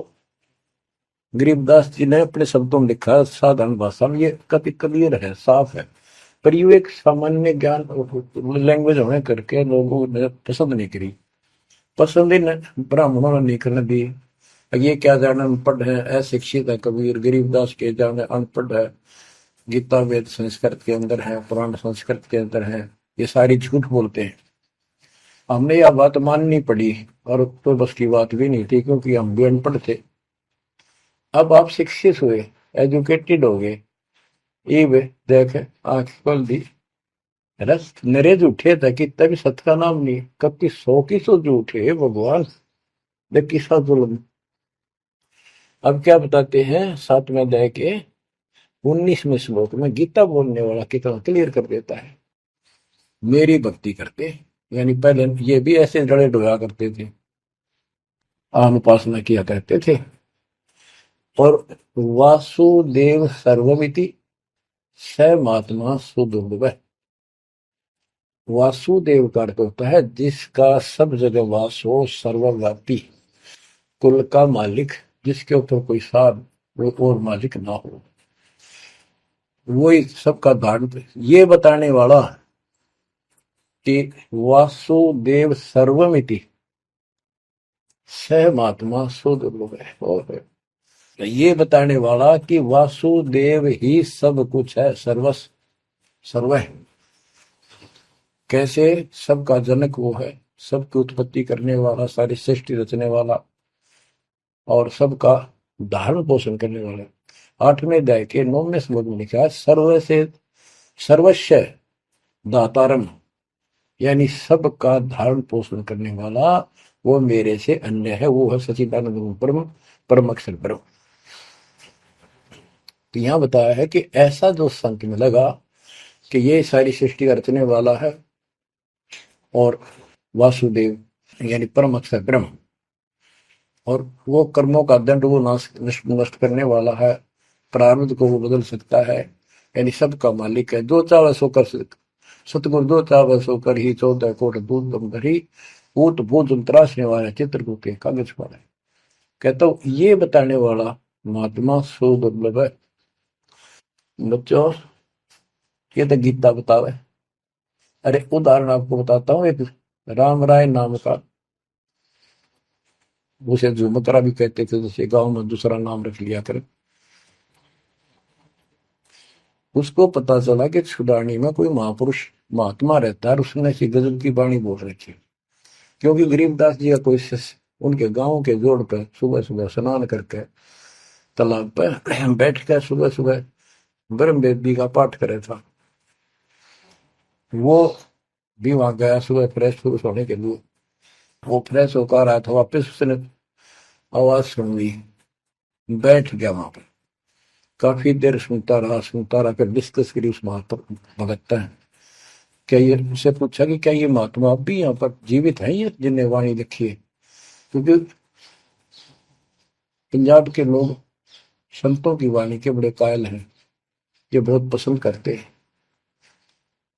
गरीबदास जी ने अपने शब्दों में लिखा, साधारण भाषा में। ये कति क्लियर है, साफ है, पर ये एक सामान्य ज्ञान लैंग्वेज होने करके लोगों ने पसंद नहीं करी। पसंद ही ब्राह्मणों ने नहीं करने दी। ये क्या जाने अनपढ़ है, अशिक्षित है कबीर। गरीबदास के जाने अनपढ़ है, गीता वेद संस्कृत के अंदर है, पुराण संस्कृत के अंदर है, ये सारी झूठ बोलते हैं। हमने यह बात माननी पड़ी, और तो बस की बात भी नहीं थी, क्योंकि हम भी अनपढ़ थे। अब आप शिक्षित हुए, एजुकेटेड हो गए, ये देख आंख खोल दी। रस नरे झूठे थे कि तभी सत्य का नाम नहीं, कभी 100 की 100 झूठे भगवान, देख किसा जुल्म। अब क्या बताते हैं 7वें अध्याय के 19वें श्लोक में, गीता बोलने वाला कितना क्लियर कर देता है। मेरी भक्ति करते, यानी पहले ये भी ऐसे जड़े डोया करते थे, अनुपासना किया करते थे। और वासुदेव सर्वमिति स महात्मा सुदुर्लभ। वासुदेव का अर्थ होता है जिसका सब जगह वास हो, सर्वव्यापी, कुल का मालिक, जिसके ऊपर कोई साथ और मालिक ना हो, वही सबका धारण। ये बताने वाला कि वासुदेव सर्वमिति स महात्मा सुदुर्लभ है। और ये बताने वाला कि वासुदेव ही सब कुछ है, सर्व है। कैसे? सबका जनक वो है, सबकी उत्पत्ति करने वाला, सारी सृष्टि रचने वाला, और सबका धारण पोषण करने वाला। 8वें अध्याय के 9वें श्लोक में लिखा है सर्वस्व दातारम, यानी सबका धारण पोषण करने वाला वो मेरे से अन्य है, वो है सच्चिदानंद ब्रह्म, परम अक्षर ब्रह्म। तो यहां बताया है कि ऐसा जो संत में लगा कि ये सारी सृष्टि का रचने वाला है, और वासुदेव यानी परम अक्षर ब्रह्म, और वो कर्मों का दंड वो नष्ट करने वाला है, प्रारब्ध को वो बदल सकता है, यानी सबका मालिक है, जो चाहे सो कर सकता, सतगुरु दो चाव सो कर ही 14 कोट दूध तुम धरी ऊत भूत त्रासने वाला चित्रकूट के कागज पर है। कहता हूं ये बताने वाला महात्मा सो दुर्लभ है। बच्चों ये तो गीता बतावे। अरे उदाहरण आपको बताता हूँ। एक राम राय नाम का, उसे झुमकरा भी कहते थे, जैसे गांव में दूसरा नाम रख लिया कर। उसको पता चला कि छुड़ानी में कोई महापुरुष महात्मा रहता है, उसने ऐसी गजब की वाणी बोल रखी। क्योंकि गरीबदास जी का कोई शिष्य उनके गांव के जोड़ पे सुबह सुबह स्नान करके तालाब पे बैठ कर सुबह सुबह ब्रह्म वेदी का पाठ करे था। वो भी वहां गया सुबह फ्रेश फ्रूश होने के लिए। वो फ्रेश होकर आया था वापस, उसने आवाज सुन ली, बैठ गया वहां पर। काफी देर सुनता रहा, फिर डिस्कस करी उस महात्मा भगत है। क्या ये उससे पूछा कि क्या ये महात्मा अब भी यहाँ पर जीवित है, ये जिन्हें वाणी लिखी है? क्योंकि पंजाब के लोग संतों की वाणी के बड़े कायल हैं, ये बहुत पसंद करते हैं।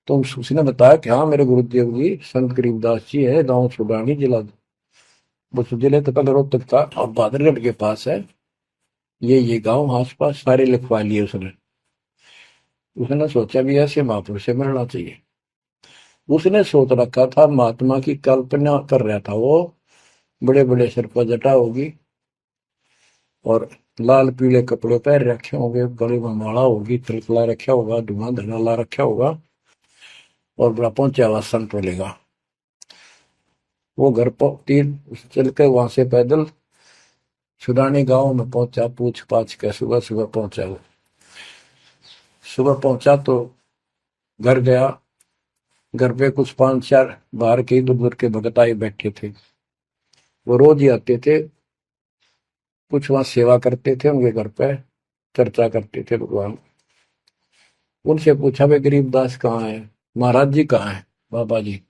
तो उसने बताया कि हाँ मेरे गुरुदेव जी संत गरीबदास जी है, गांव छुड़ानी जिला, वो जिले तक रोहतक था और बहादुरगढ़ के पास है। ये गांव आस पास सारे लिखवा लिए उसने। उसने सोचा भी ऐसे महापुरुष से मिलना चाहिए। उसने सोच रखा था, महात्मा की कल्पना कर रहा था वो, बड़े बड़े सिर पर जटा होगी और लाल पीले कपड़े पहन रखे होंगे, गले में माला होगी, तिलक ला रखा होगा, धुआं धना ला रखा होगा और बड़ा पहुंचा हुआ संत मिलेगा। वो घर पर तीन चल के वहां से पैदल छुड़ानी गांव में पहुंचा, पूछ पाछ के सुबह सुबह पहुंचा। वो सुबह पहुंचा तो घर गया। घर पे कुछ 5-4 बाहर के इधर उधर के भगत आए बैठे थे। वो रोज ही आते थे, कुछ वहां सेवा करते थे उनके घर पे, चर्चा करते थे भगवान। उनसे पूछा भाई गरीबदास कहाँ है, महाराज जी कहाँ है, बाबा जी?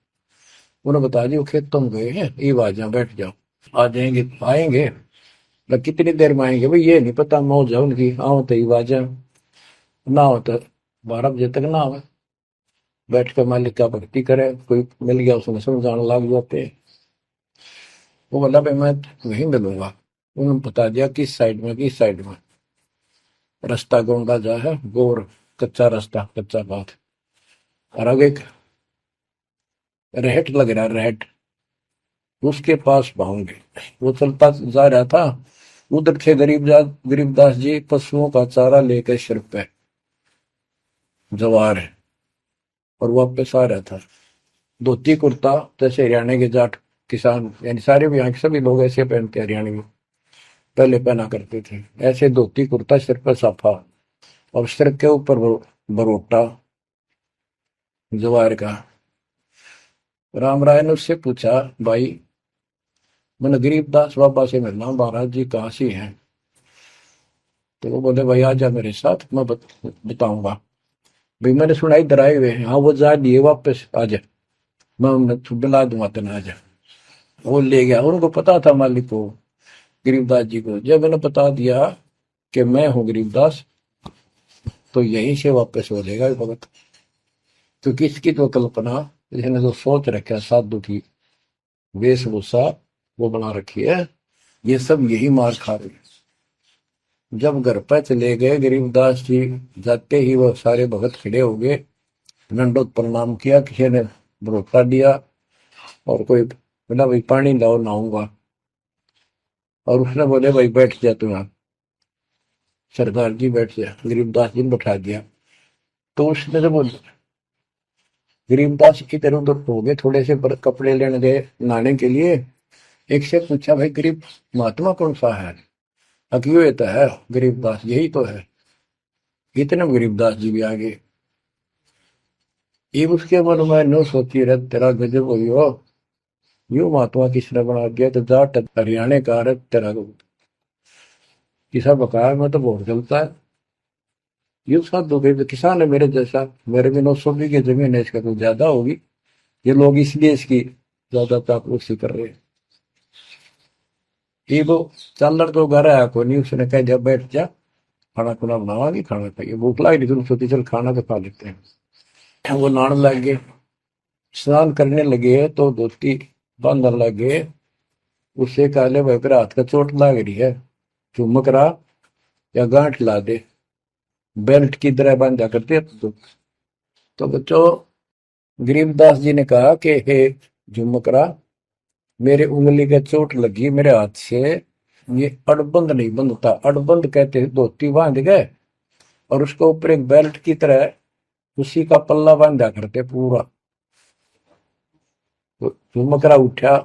उन्होंने बताया जी वो खेतों में गए हैं, ये आ जाओ बैठ जाओ। आ जाएंगे, आएंगे ना, कितनी देर में आएंगे भाई ये नहीं पता, मौज है उनकी, आओ तो ही आ जाए, ना हो तो 12 बजे तक ना आवे। बैठ कर मालिक का भक्ति करे, कोई मिल गया उसमें समझाने लग जाते। वो बोला भाई मैं वहीं मिलूंगा। उन्होंने बता दिया किस साइड में, किस साइड में। रास्ता गोंडा जा है, गोर कच्चा रास्ता, कच्चा बात। और आगे एक रहट लग रहा है, रहट, उसके पास पहुंचे। वो चलता जा रहा था, उधर थे गरीबदास जी पशुओं का चारा लेकर सिर पे जवार है, और वापस आ रहा था। धोती कुर्ता जैसे हरियाणा के जाट किसान, यानी सारे भी यहाँ के सभी लोग ऐसे पहनते, हरियाणा में पहले पहना करते थे ऐसे, धोती कुर्ता, सिर पर साफा और सिर के ऊपर बरोटा जवार का। राम राय ने उससे पूछा, भाई मैंने गरीबदास बाबा से मिलना, महाराज जी कहाँ से हैं? तो वो बोले भाई आ जा मेरे साथ, मैं बताऊंगा। भाई मैंने सुना इधर आए हुए हैं, हाँ वो जा दिए वापस, आ जा, मैं उन्हें बुला दूंगा तेना, आ जा। वो ले गया। उनको पता था मालिक को, गरीबदास जी को। जब मैंने बता दिया कि मैं हूँ गरीबदास, तो यहीं से वापस हो जाएगा ये भगत। क्योंकि इसकी तो कल्पना, इसने जो सोच रखा साधु की वेशभूषा वो बना रखी है, ये सब यही मार खा रहे हैं। जब घर पर चले गए गरीबदास जी, जाते ही वो सारे भगत खड़े हो गए, दंडोत प्रणाम किया, किसी ने भरोसा दिया और कोई बोला भाई पानी लाओ नहाऊंगा, और उसने बोले भाई बैठ जा तू यहाँ, सरदार जी बैठ जा। गरीबदास जी ने बैठा दिया। तो उसने जब गरीबदास इधर उधर हो गए, थोड़े से कपड़े लेने गए नहाने के लिए, एक से पूछा भाई गरीब महात्मा कौन सा है? अकियो ये तो है गरीबदास, यही तो है। इतने में गरीबदास जी भी आ गए। ये उसके मन में नो सोची रहे, तेरा गजब हुई हो, यू महात्मा किसने बना दिया? तो जाट हरियाणा का रहे तेरा किसा बकाया में तो बहुत चलता है। ये साधु के किसान है मेरे जैसा, मेरे भी 900 बीघे जमीन है, इसका तो ज्यादा होगी। ये लोग इसलिए इसकी ज्यादा चापलूसी कर रहे हैं। ये वो चालर तो घर आया को नहीं, उसने कह दिया बैठ जा, खाना खुना बनावागी, खाना खाइए, भूख लग रही थी, सोची चल खाना तो खा लेते हैं। वो नहाने लग गए, स्नान करने लगे तो धोती बांधने लगे। उससे काले भाई पर हाथ का चोट लाग रही है, चुमक रहा या गांठ ला दे, बेल्ट की तरह बांधा करते। तो बच्चों, गरीबदास जी ने कहा कि हे झुमकरा, मेरे उंगली का चोट लगी मेरे हाथ से, ये अड़बंद नहीं बंधता। अड़बंद कहते हैं धोती बांध गए और उसके ऊपर एक बेल्ट की तरह उसी का पल्ला बांधा करते पूरा। तो झुमकरा उठा,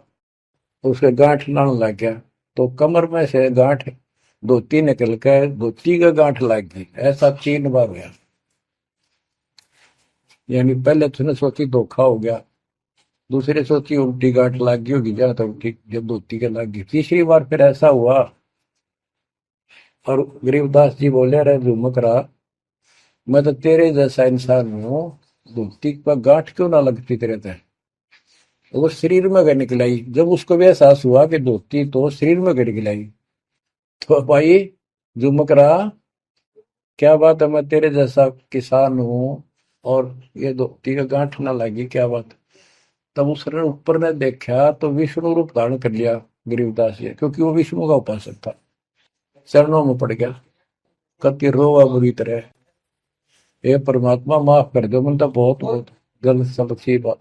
उसके गांठ लाने लग गया, तो कमर में से गांठ धोती निकल के धोती का गांठ लग गई। ऐसा 3 बार हुआ। यानी पहले तो सोची धोखा हो गया, दूसरे सोची उल्टी गांठ लग गई होगी, जहाँ तक उल्टी जब धोती के लग गई। तीसरी बार फिर ऐसा हुआ और गरीबदास जी बोले, अरे झुमकरा, मैं तो तेरे जैसा इंसान हूँ, धोती पर गांठ क्यों ना लगती तेरे ते? वो शरीर में गए निकलाई। जब उसको भी एहसास हुआ कि धोती तो शरीर में गए निकलाई, तो भाई झुमकरा, क्या बात है, मैं तेरे जैसा किसान हूँ और ये धोती का गांठ ना लगी, क्या बात? तब उसने ऊपर ने देखा तो विष्णु रूप धारण कर लिया गरीबदास जी, क्योंकि वो विष्णु का उपासक था। चरणों में पड़ गया, कति रोवा बुरी तरह, हे परमात्मा माफ कर दो, मैंने तो बहुत बहुत गलत सलत सी बात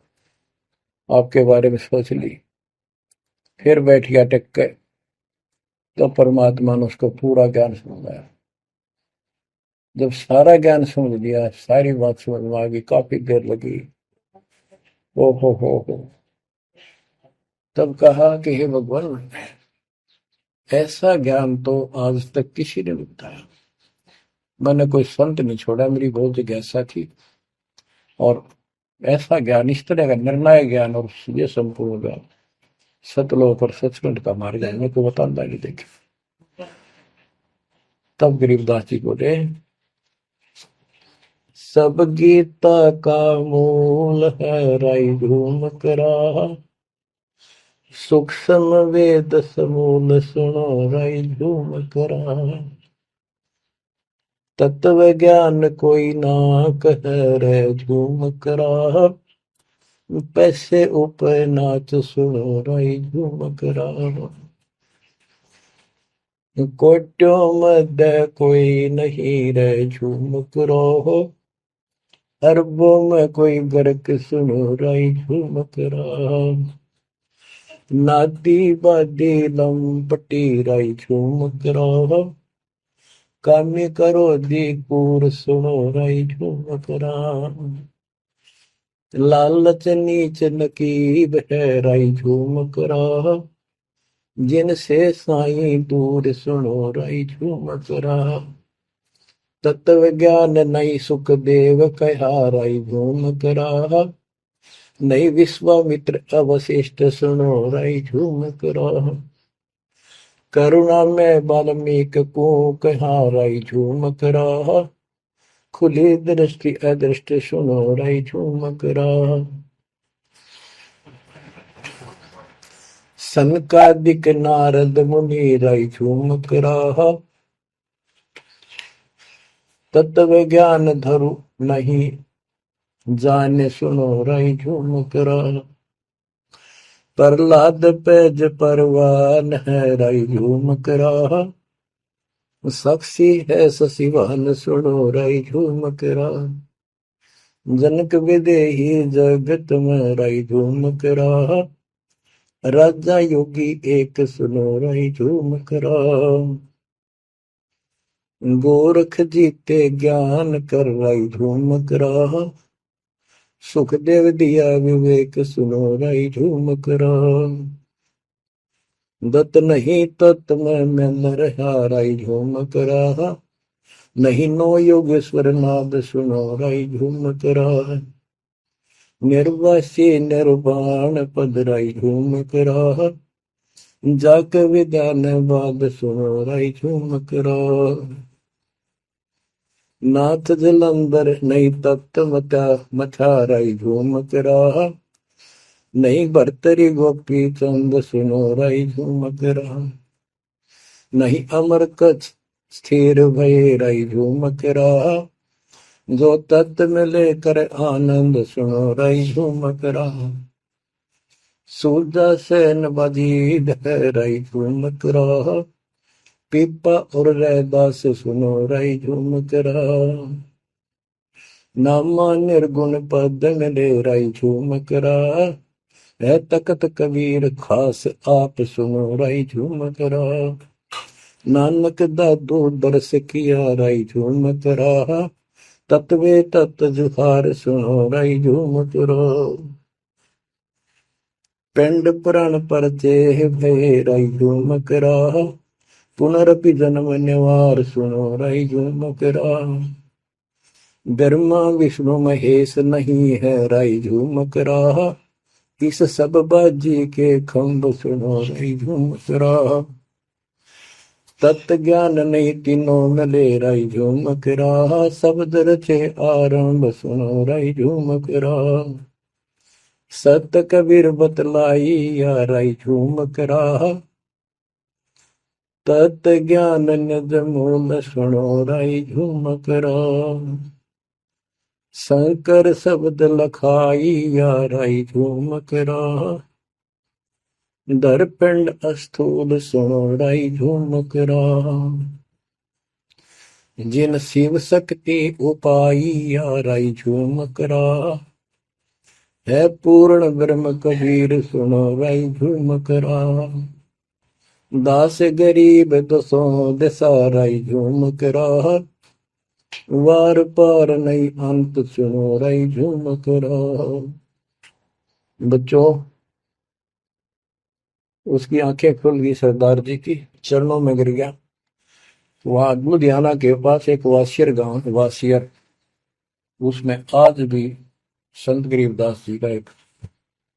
आपके बारे में सोच ली। फिर बैठ गया टेक के, तो परमात्मा ने उसको पूरा ज्ञान समझाया। जब सारा ज्ञान समझ लिया, सारी बात समझ में आ गई, काफी देर लगी। ओ हो, तब कहा कि हे भगवान, ऐसा ज्ञान तो आज तक किसी ने नहीं बताया। मैंने कोई संत नहीं छोड़ा, मेरी बहुत जिज्ञासा थी, और ऐसा ज्ञान, इस तरह का निर्णायक ज्ञान और ये संपूर्ण ज्ञान, सतलोक और सचखंड का मार्ग मेरे को बताना नहीं देखे। तब गरीबदास जी बोले, सब गीता का मूल है राई झूम करा, सूक्ष्म वेद समूल सुनो राई झूम करा, तत्व ज्ञान कोई ना कह रे झूम करा, पैसे ऊपर नाच सुनो राई झूम करा, कोट्यों मध्य कोई नहीं रे झूम करो, अरबों में कोई गर्क सुनो राई झूम करा, नादी बादी लंपटी राई झूम करा, कामी करो दी कूर सुनो राई झूम करा, लालच नीच नकीब है राई झूम करा, जिनसे साईं दूर सुनो राई झूम करा, तत्व ज्ञान नहीं सुख देव कहा राई झूम करा, नहीं विश्वामित्र अवशिष्ट सुनो राई झूम करा, करुणा में वाल्मीकि को कहा राई झूम करा, खुली दृष्टि अदृष्ट सुनो राई झूम करा, सनकादिक नारद मुनि राई झूम करा, तत्व ज्ञान धरु नहीं जाने सुनो राई झूम करा, प्रहलाद पैज परवान है राई झूम करा, साक्षी है सशिवान सुनो राई झूम करा, जनक विदेही जगत में राई झूम करा, राजा योगी एक सुनो राई झूम करा, गोरख जीते ज्ञान कर राई झूम करा, सुखदेव दिया विवेक सुनो राई झूम करा, दत्त नहीं तत् में रहा राई झूम करा, नहीं नो योगेश्वर नाद सुनो राई झूम करा, निर्वासी निर्वाण पद राई झूम करा, जाक विधान बाद सुनो राई झूम करा, नाथ जलंधर नहीं तत्त मथा राई झूम करा, नहीं भरतरी गोपी चंद सुनो राई झूम करा, नहीं अमर कच्छ स्थिर भय राई झूम करा, जो तत्व में लेकर आनंद सुनो रही झूमक रहा। सूरजा से नवाजीद है रही झूमक रहा। पीपा और रैदास सुनो रही झूमक रहा। नामा निर्गुण पद में ले रही झूमक रहा। है तकत कबीर खास आप सुनो रही झूमक रहा। नानक दादू दरस किया रही झूमक रहा। तत्वे तत् जुहार सुनो रही झूमक रहा। पिंड पुराण पर देह भय रही झूमक रहा। पुनरपि जन्म निवार सुनो रही झूमक रहा। ब्रह्मा विष्णु महेश नहीं है रही झूमक रहा। इस सब बाजी के खंभ सुनो रही झूमक रहा। तत्व ज्ञान नहीं तीनों में ले रही झूमक रहा। शब्द रचे आरंभ सुनो रही झूमक रहा। सत कबीर बतलाई या रही झूमक रहा। तत् ज्ञान निज मूल सुनो रही झूमक रहा। शंकर शब्द लखाई या रही झूमक रहा। दरपिंड अस्थूल सुनो रही झूमक रहा। जिन शिव शक्ति उपाई या रही झूमक रहा। है पूर्ण ब्रह्म कबीर सुनो रही झूमक रहा। दास गरीब दसों दिशा रही झूमक रहा। वार पार नहीं अंत सुनो रही झूमक रहा। बच्चों, उसकी आंखें खुल गई, सरदार जी की चरणों में गिर गया। वहां लुधियाना के पास एक वासियर गांव, वासियर, उसमें आज भी संत गरीबदास जी का एक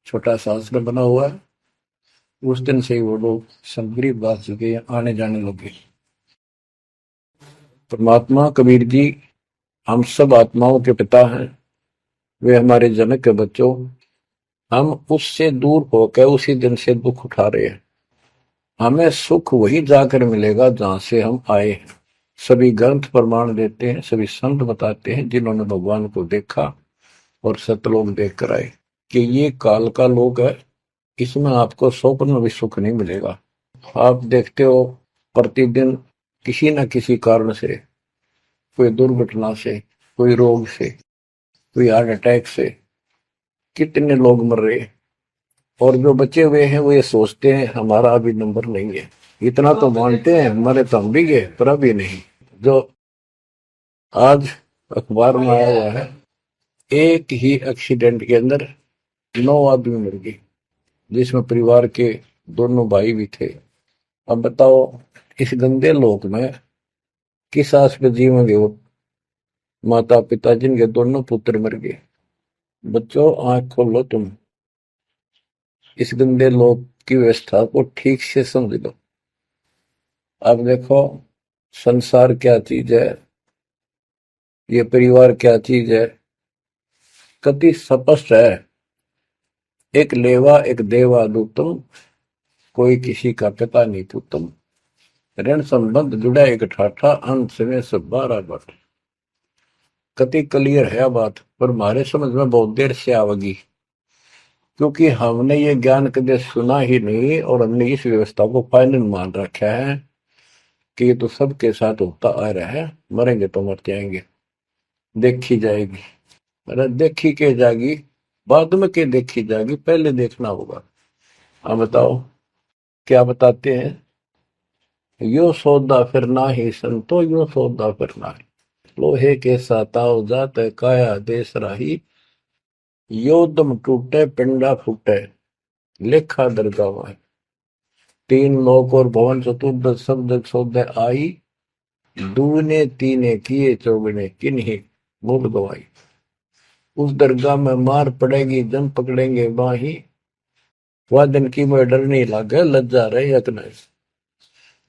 छोटा सा आश्रम बना हुआ है। उस दिन से वो लोग संत गरीबदास जी के आने जाने लगे। परमात्मा कबीर जी हम सब आत्माओं के पिता हैं। वे हमारे जनक के बच्चों, हम उससे दूर होकर उसी दिन से दुख उठा रहे हैं। हमें सुख वही जाकर मिलेगा जहां से हम आए हैं। सभी ग्रंथ प्रमाण देते हैं, सभी संत बताते हैं जिन्होंने भगवान को देखा और सतलोक देख कर आए कि ये काल का लोक है, इसमें आपको स्वप्न में भी सुख नहीं मिलेगा। आप देखते हो प्रतिदिन किसी न किसी कारण से, कोई दुर्घटना से, कोई रोग से, कोई हार्ट अटैक से कितने लोग मर रहे हैं। और जो बचे हुए हैं वो ये सोचते हैं हमारा अभी नंबर नहीं है। इतना तो मानते हैं हमारे तो हम भी गए, पर अभी नहीं। जो आज अखबार में आया हुआ है, एक ही एक्सीडेंट के अंदर 9 आदमी मर गए, जिसमें परिवार के दोनों भाई भी थे। अब बताओ इस गंदे लोक में किस आस पे जीवेंगे वो माता पिता जिनके दोनों पुत्र मर गए। बच्चों, आंख खोलो, तुम इस गंदे लोक की व्यवस्था को ठीक से समझ लो। अब देखो संसार क्या चीज है, ये परिवार क्या चीज है, कति स्पष्ट है। एक लेवा एक देवा दूतम, कोई किसी का पिता नहीं पुतम। ऋण संबंध जुड़ा एक ठाठा, अंत में सब 12 बट। कति क्लियर है बात, पर हमारे समझ में बहुत देर से आवेगी, क्योंकि हमने ये ज्ञान कभी सुना ही नहीं और हमने इस व्यवस्था को फाइनल मान रखा है कि ये तो सबके साथ होता आ रहा है, मरेंगे तो मर जाएंगे, देखी जाएगी। अरे देखी के जाएगी, बाद में के देखी जाएगी, पहले देखना होगा। अब बताओ क्या बताते हैं, यो सौदा फिर ना ही संतो, यो सौदा फिर ना ही। लोहे के साताव जात काया देश राही। यो दम टूटे पिंडा फूटे, लेखा दरगाह है। 3 लोक और भवन चतुर्दश सब जग सौदे आई। दूने तीने किए चौगने किन्हीं मूल गवाई। उस दरगाह में मार पड़ेगी जम पकड़ेंगे बाही। वह दिन की में डर नहीं लागे लज्जा रहे अतना।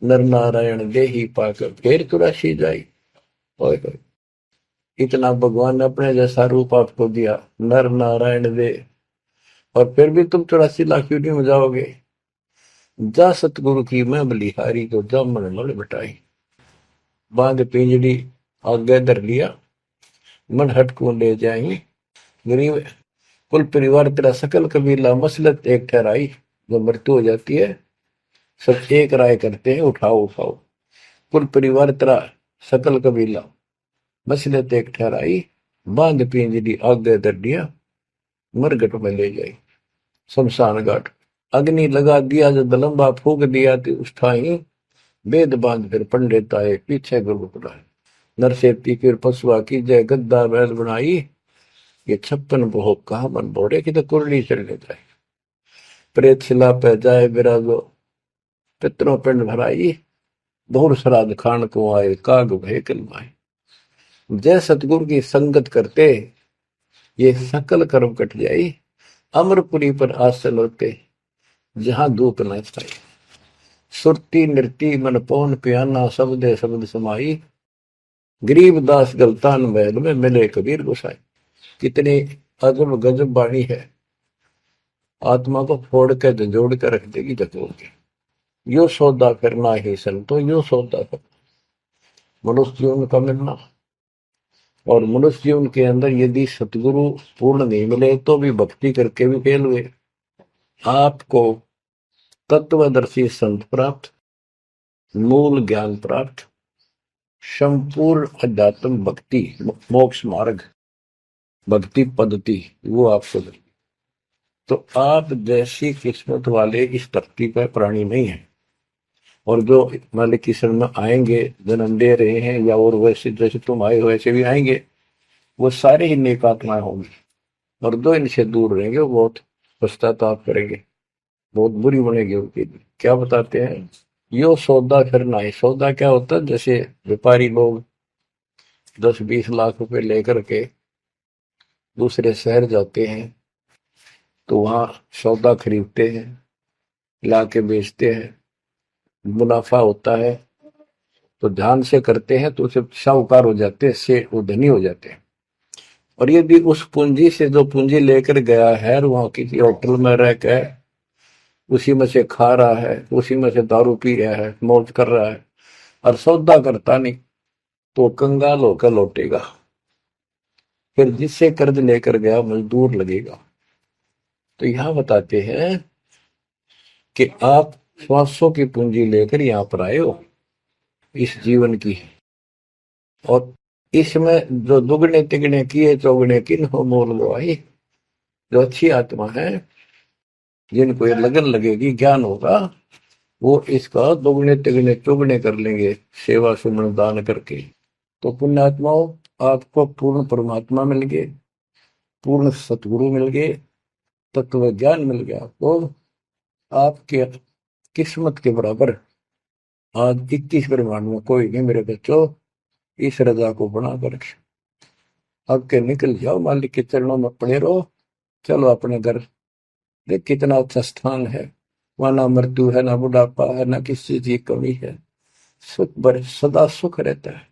नर नारायण देही पाकर फिर चुरासी जाई। ओए होए, इतना भगवान ने अपने जैसा रूप आपको दिया, नर नारायण दे, और फिर भी तुम 84 लाख क्यों नहीं हो जाओगे। जा सतगुरु की मैं बलिहारी, तो जा मन मल बिटाई। बांध पिंजड़ी आगे धर लिया, मन हट को ले जाई, गरीब कुल परिवार तेरा सकल कबीला मसलत एक ठहराई। जब मृत्यु हो जाती है सब एक राय करते हैं, उठाओ उठाओ। कुल परिवार तेरा सकल कबीला मसलत एक ठहराई, बांध पिंजरी आगे दर दिया, मरघट में ले जाई शमशान घाट। अग्नि लगा दिया जब लंबा फूक दिया तो उस ठाई, वेद बांध फिर पंडित आए पीछे गुरु बुलाए। नरसेती फिर पशुआ की जय, गद्दा बैल बनाई, ये 56 भोग कहा मन बोरे की तो कुरली चढ़ने जाए। प्रेत शिला पे जाए विराजो, पितरों पिंड भराई, बहुर श्राद्ध खान को आए, काग भय कलमाए। जय सतगुरु की संगत करते ये सकल कर्म कट जाई, अमरपुरी पर आसन होते जहां धूप न छाई। सुरती नृती मन पवन पियाना, शब्दे शब्द समाई, गरीब दास गलतान महल में मिले कबीर गोसाई। कितनी अजब गजब वाणी है, आत्मा को फोड़ के जोड़ के रख देगी जतोड़ के। यो सौदा करना ही संतो, यो सौदा करना मनुष्य जीवन का मिलना। और मनुष्य जीवन के अंदर यदि सतगुरु पूर्ण नहीं मिले तो भी भक्ति करके भी फेल हुए। आपको तत्वदर्शी संत प्राप्त, मूल ज्ञान प्राप्त, संपूर्ण अध्यात्म भक्ति मोक्ष मार्ग भक्ति पद्धति वो आपको मिले। तो आप जैसी किस्मत वाले इस धरती पर प्राणी नहीं है। और जो मालिक की शरण में आएंगे, जन्म ले रहे हैं या और वैसे जैसे तुम आए हो वैसे भी आएंगे, वो सारे ही नेक आत्माएं होंगी। और जो इनसे दूर रहेंगे वो बहुत पश्चाताप करेंगे, बहुत बुरी बनेगी उनके लिए। क्या बताते हैं, यो सौदा करना है। सौदा क्या होता है, जैसे व्यापारी लोग 10-20 लाख रुपए लेकर के दूसरे शहर जाते हैं तो वहां सौदा खरीदते हैं, ला के बेचते हैं, मुनाफा होता है तो ध्यान से करते हैं तो उसे साहूकार हो जाते हैं, से वो धनी हो जाते हैं। और यदि उस पूंजी से जो पूंजी लेकर गया है वहां किसी होटल में रह के उसी में से खा रहा है, उसी में से दारू पी रहा है, मौज कर रहा है और सौदा करता नहीं, तो कंगाल होकर लौटेगा। फिर जिससे कर्ज लेकर गया मजदूर लगेगा। तो यहां बताते हैं कि आप श्वासों की पूंजी लेकर यहां पर आए हो इस जीवन की, और इसमें जो दुगने तिगने किए चौगने किन हो मोल लो आई। जो अच्छी आत्मा है, जिनको ये लगन लगेगी, ज्ञान होगा, वो इसका दोगुने तिगने चौगने कर लेंगे सेवा सुमन दान करके। तो पुण्यात्माओं, आपको पूर्ण परमात्मा मिल गए, पूर्ण सतगुरु मिल गए, तत्व ज्ञान मिल गया। आपको आपके किस्मत के बराबर आज 21 ब्रह्मांड में कोई नहीं मेरे बच्चों। इस रजा को बना कर अब के निकल जाओ, मालिक के चरणों में पड़े रहो। चलो अपने घर, देख कितना अच्छा स्थान है, वहां ना मृत्यु है, ना बुढ़ापा है, ना किसी चीज की कमी है, सुख बड़े सदा सुख रहता है।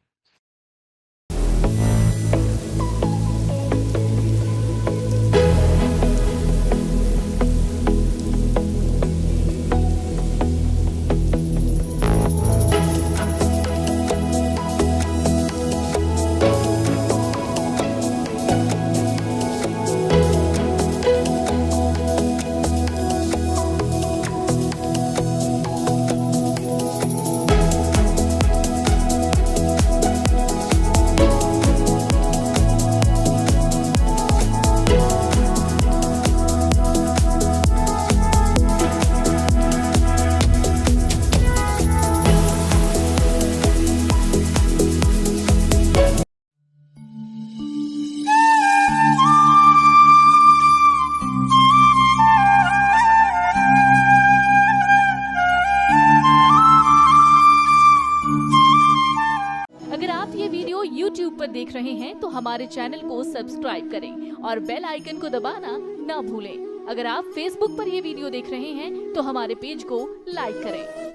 YouTube पर देख रहे हैं तो हमारे चैनल को सब्सक्राइब करें और बेल आइकन को दबाना ना भूलें। अगर आप Facebook पर ये वीडियो देख रहे हैं तो हमारे पेज को लाइक करें।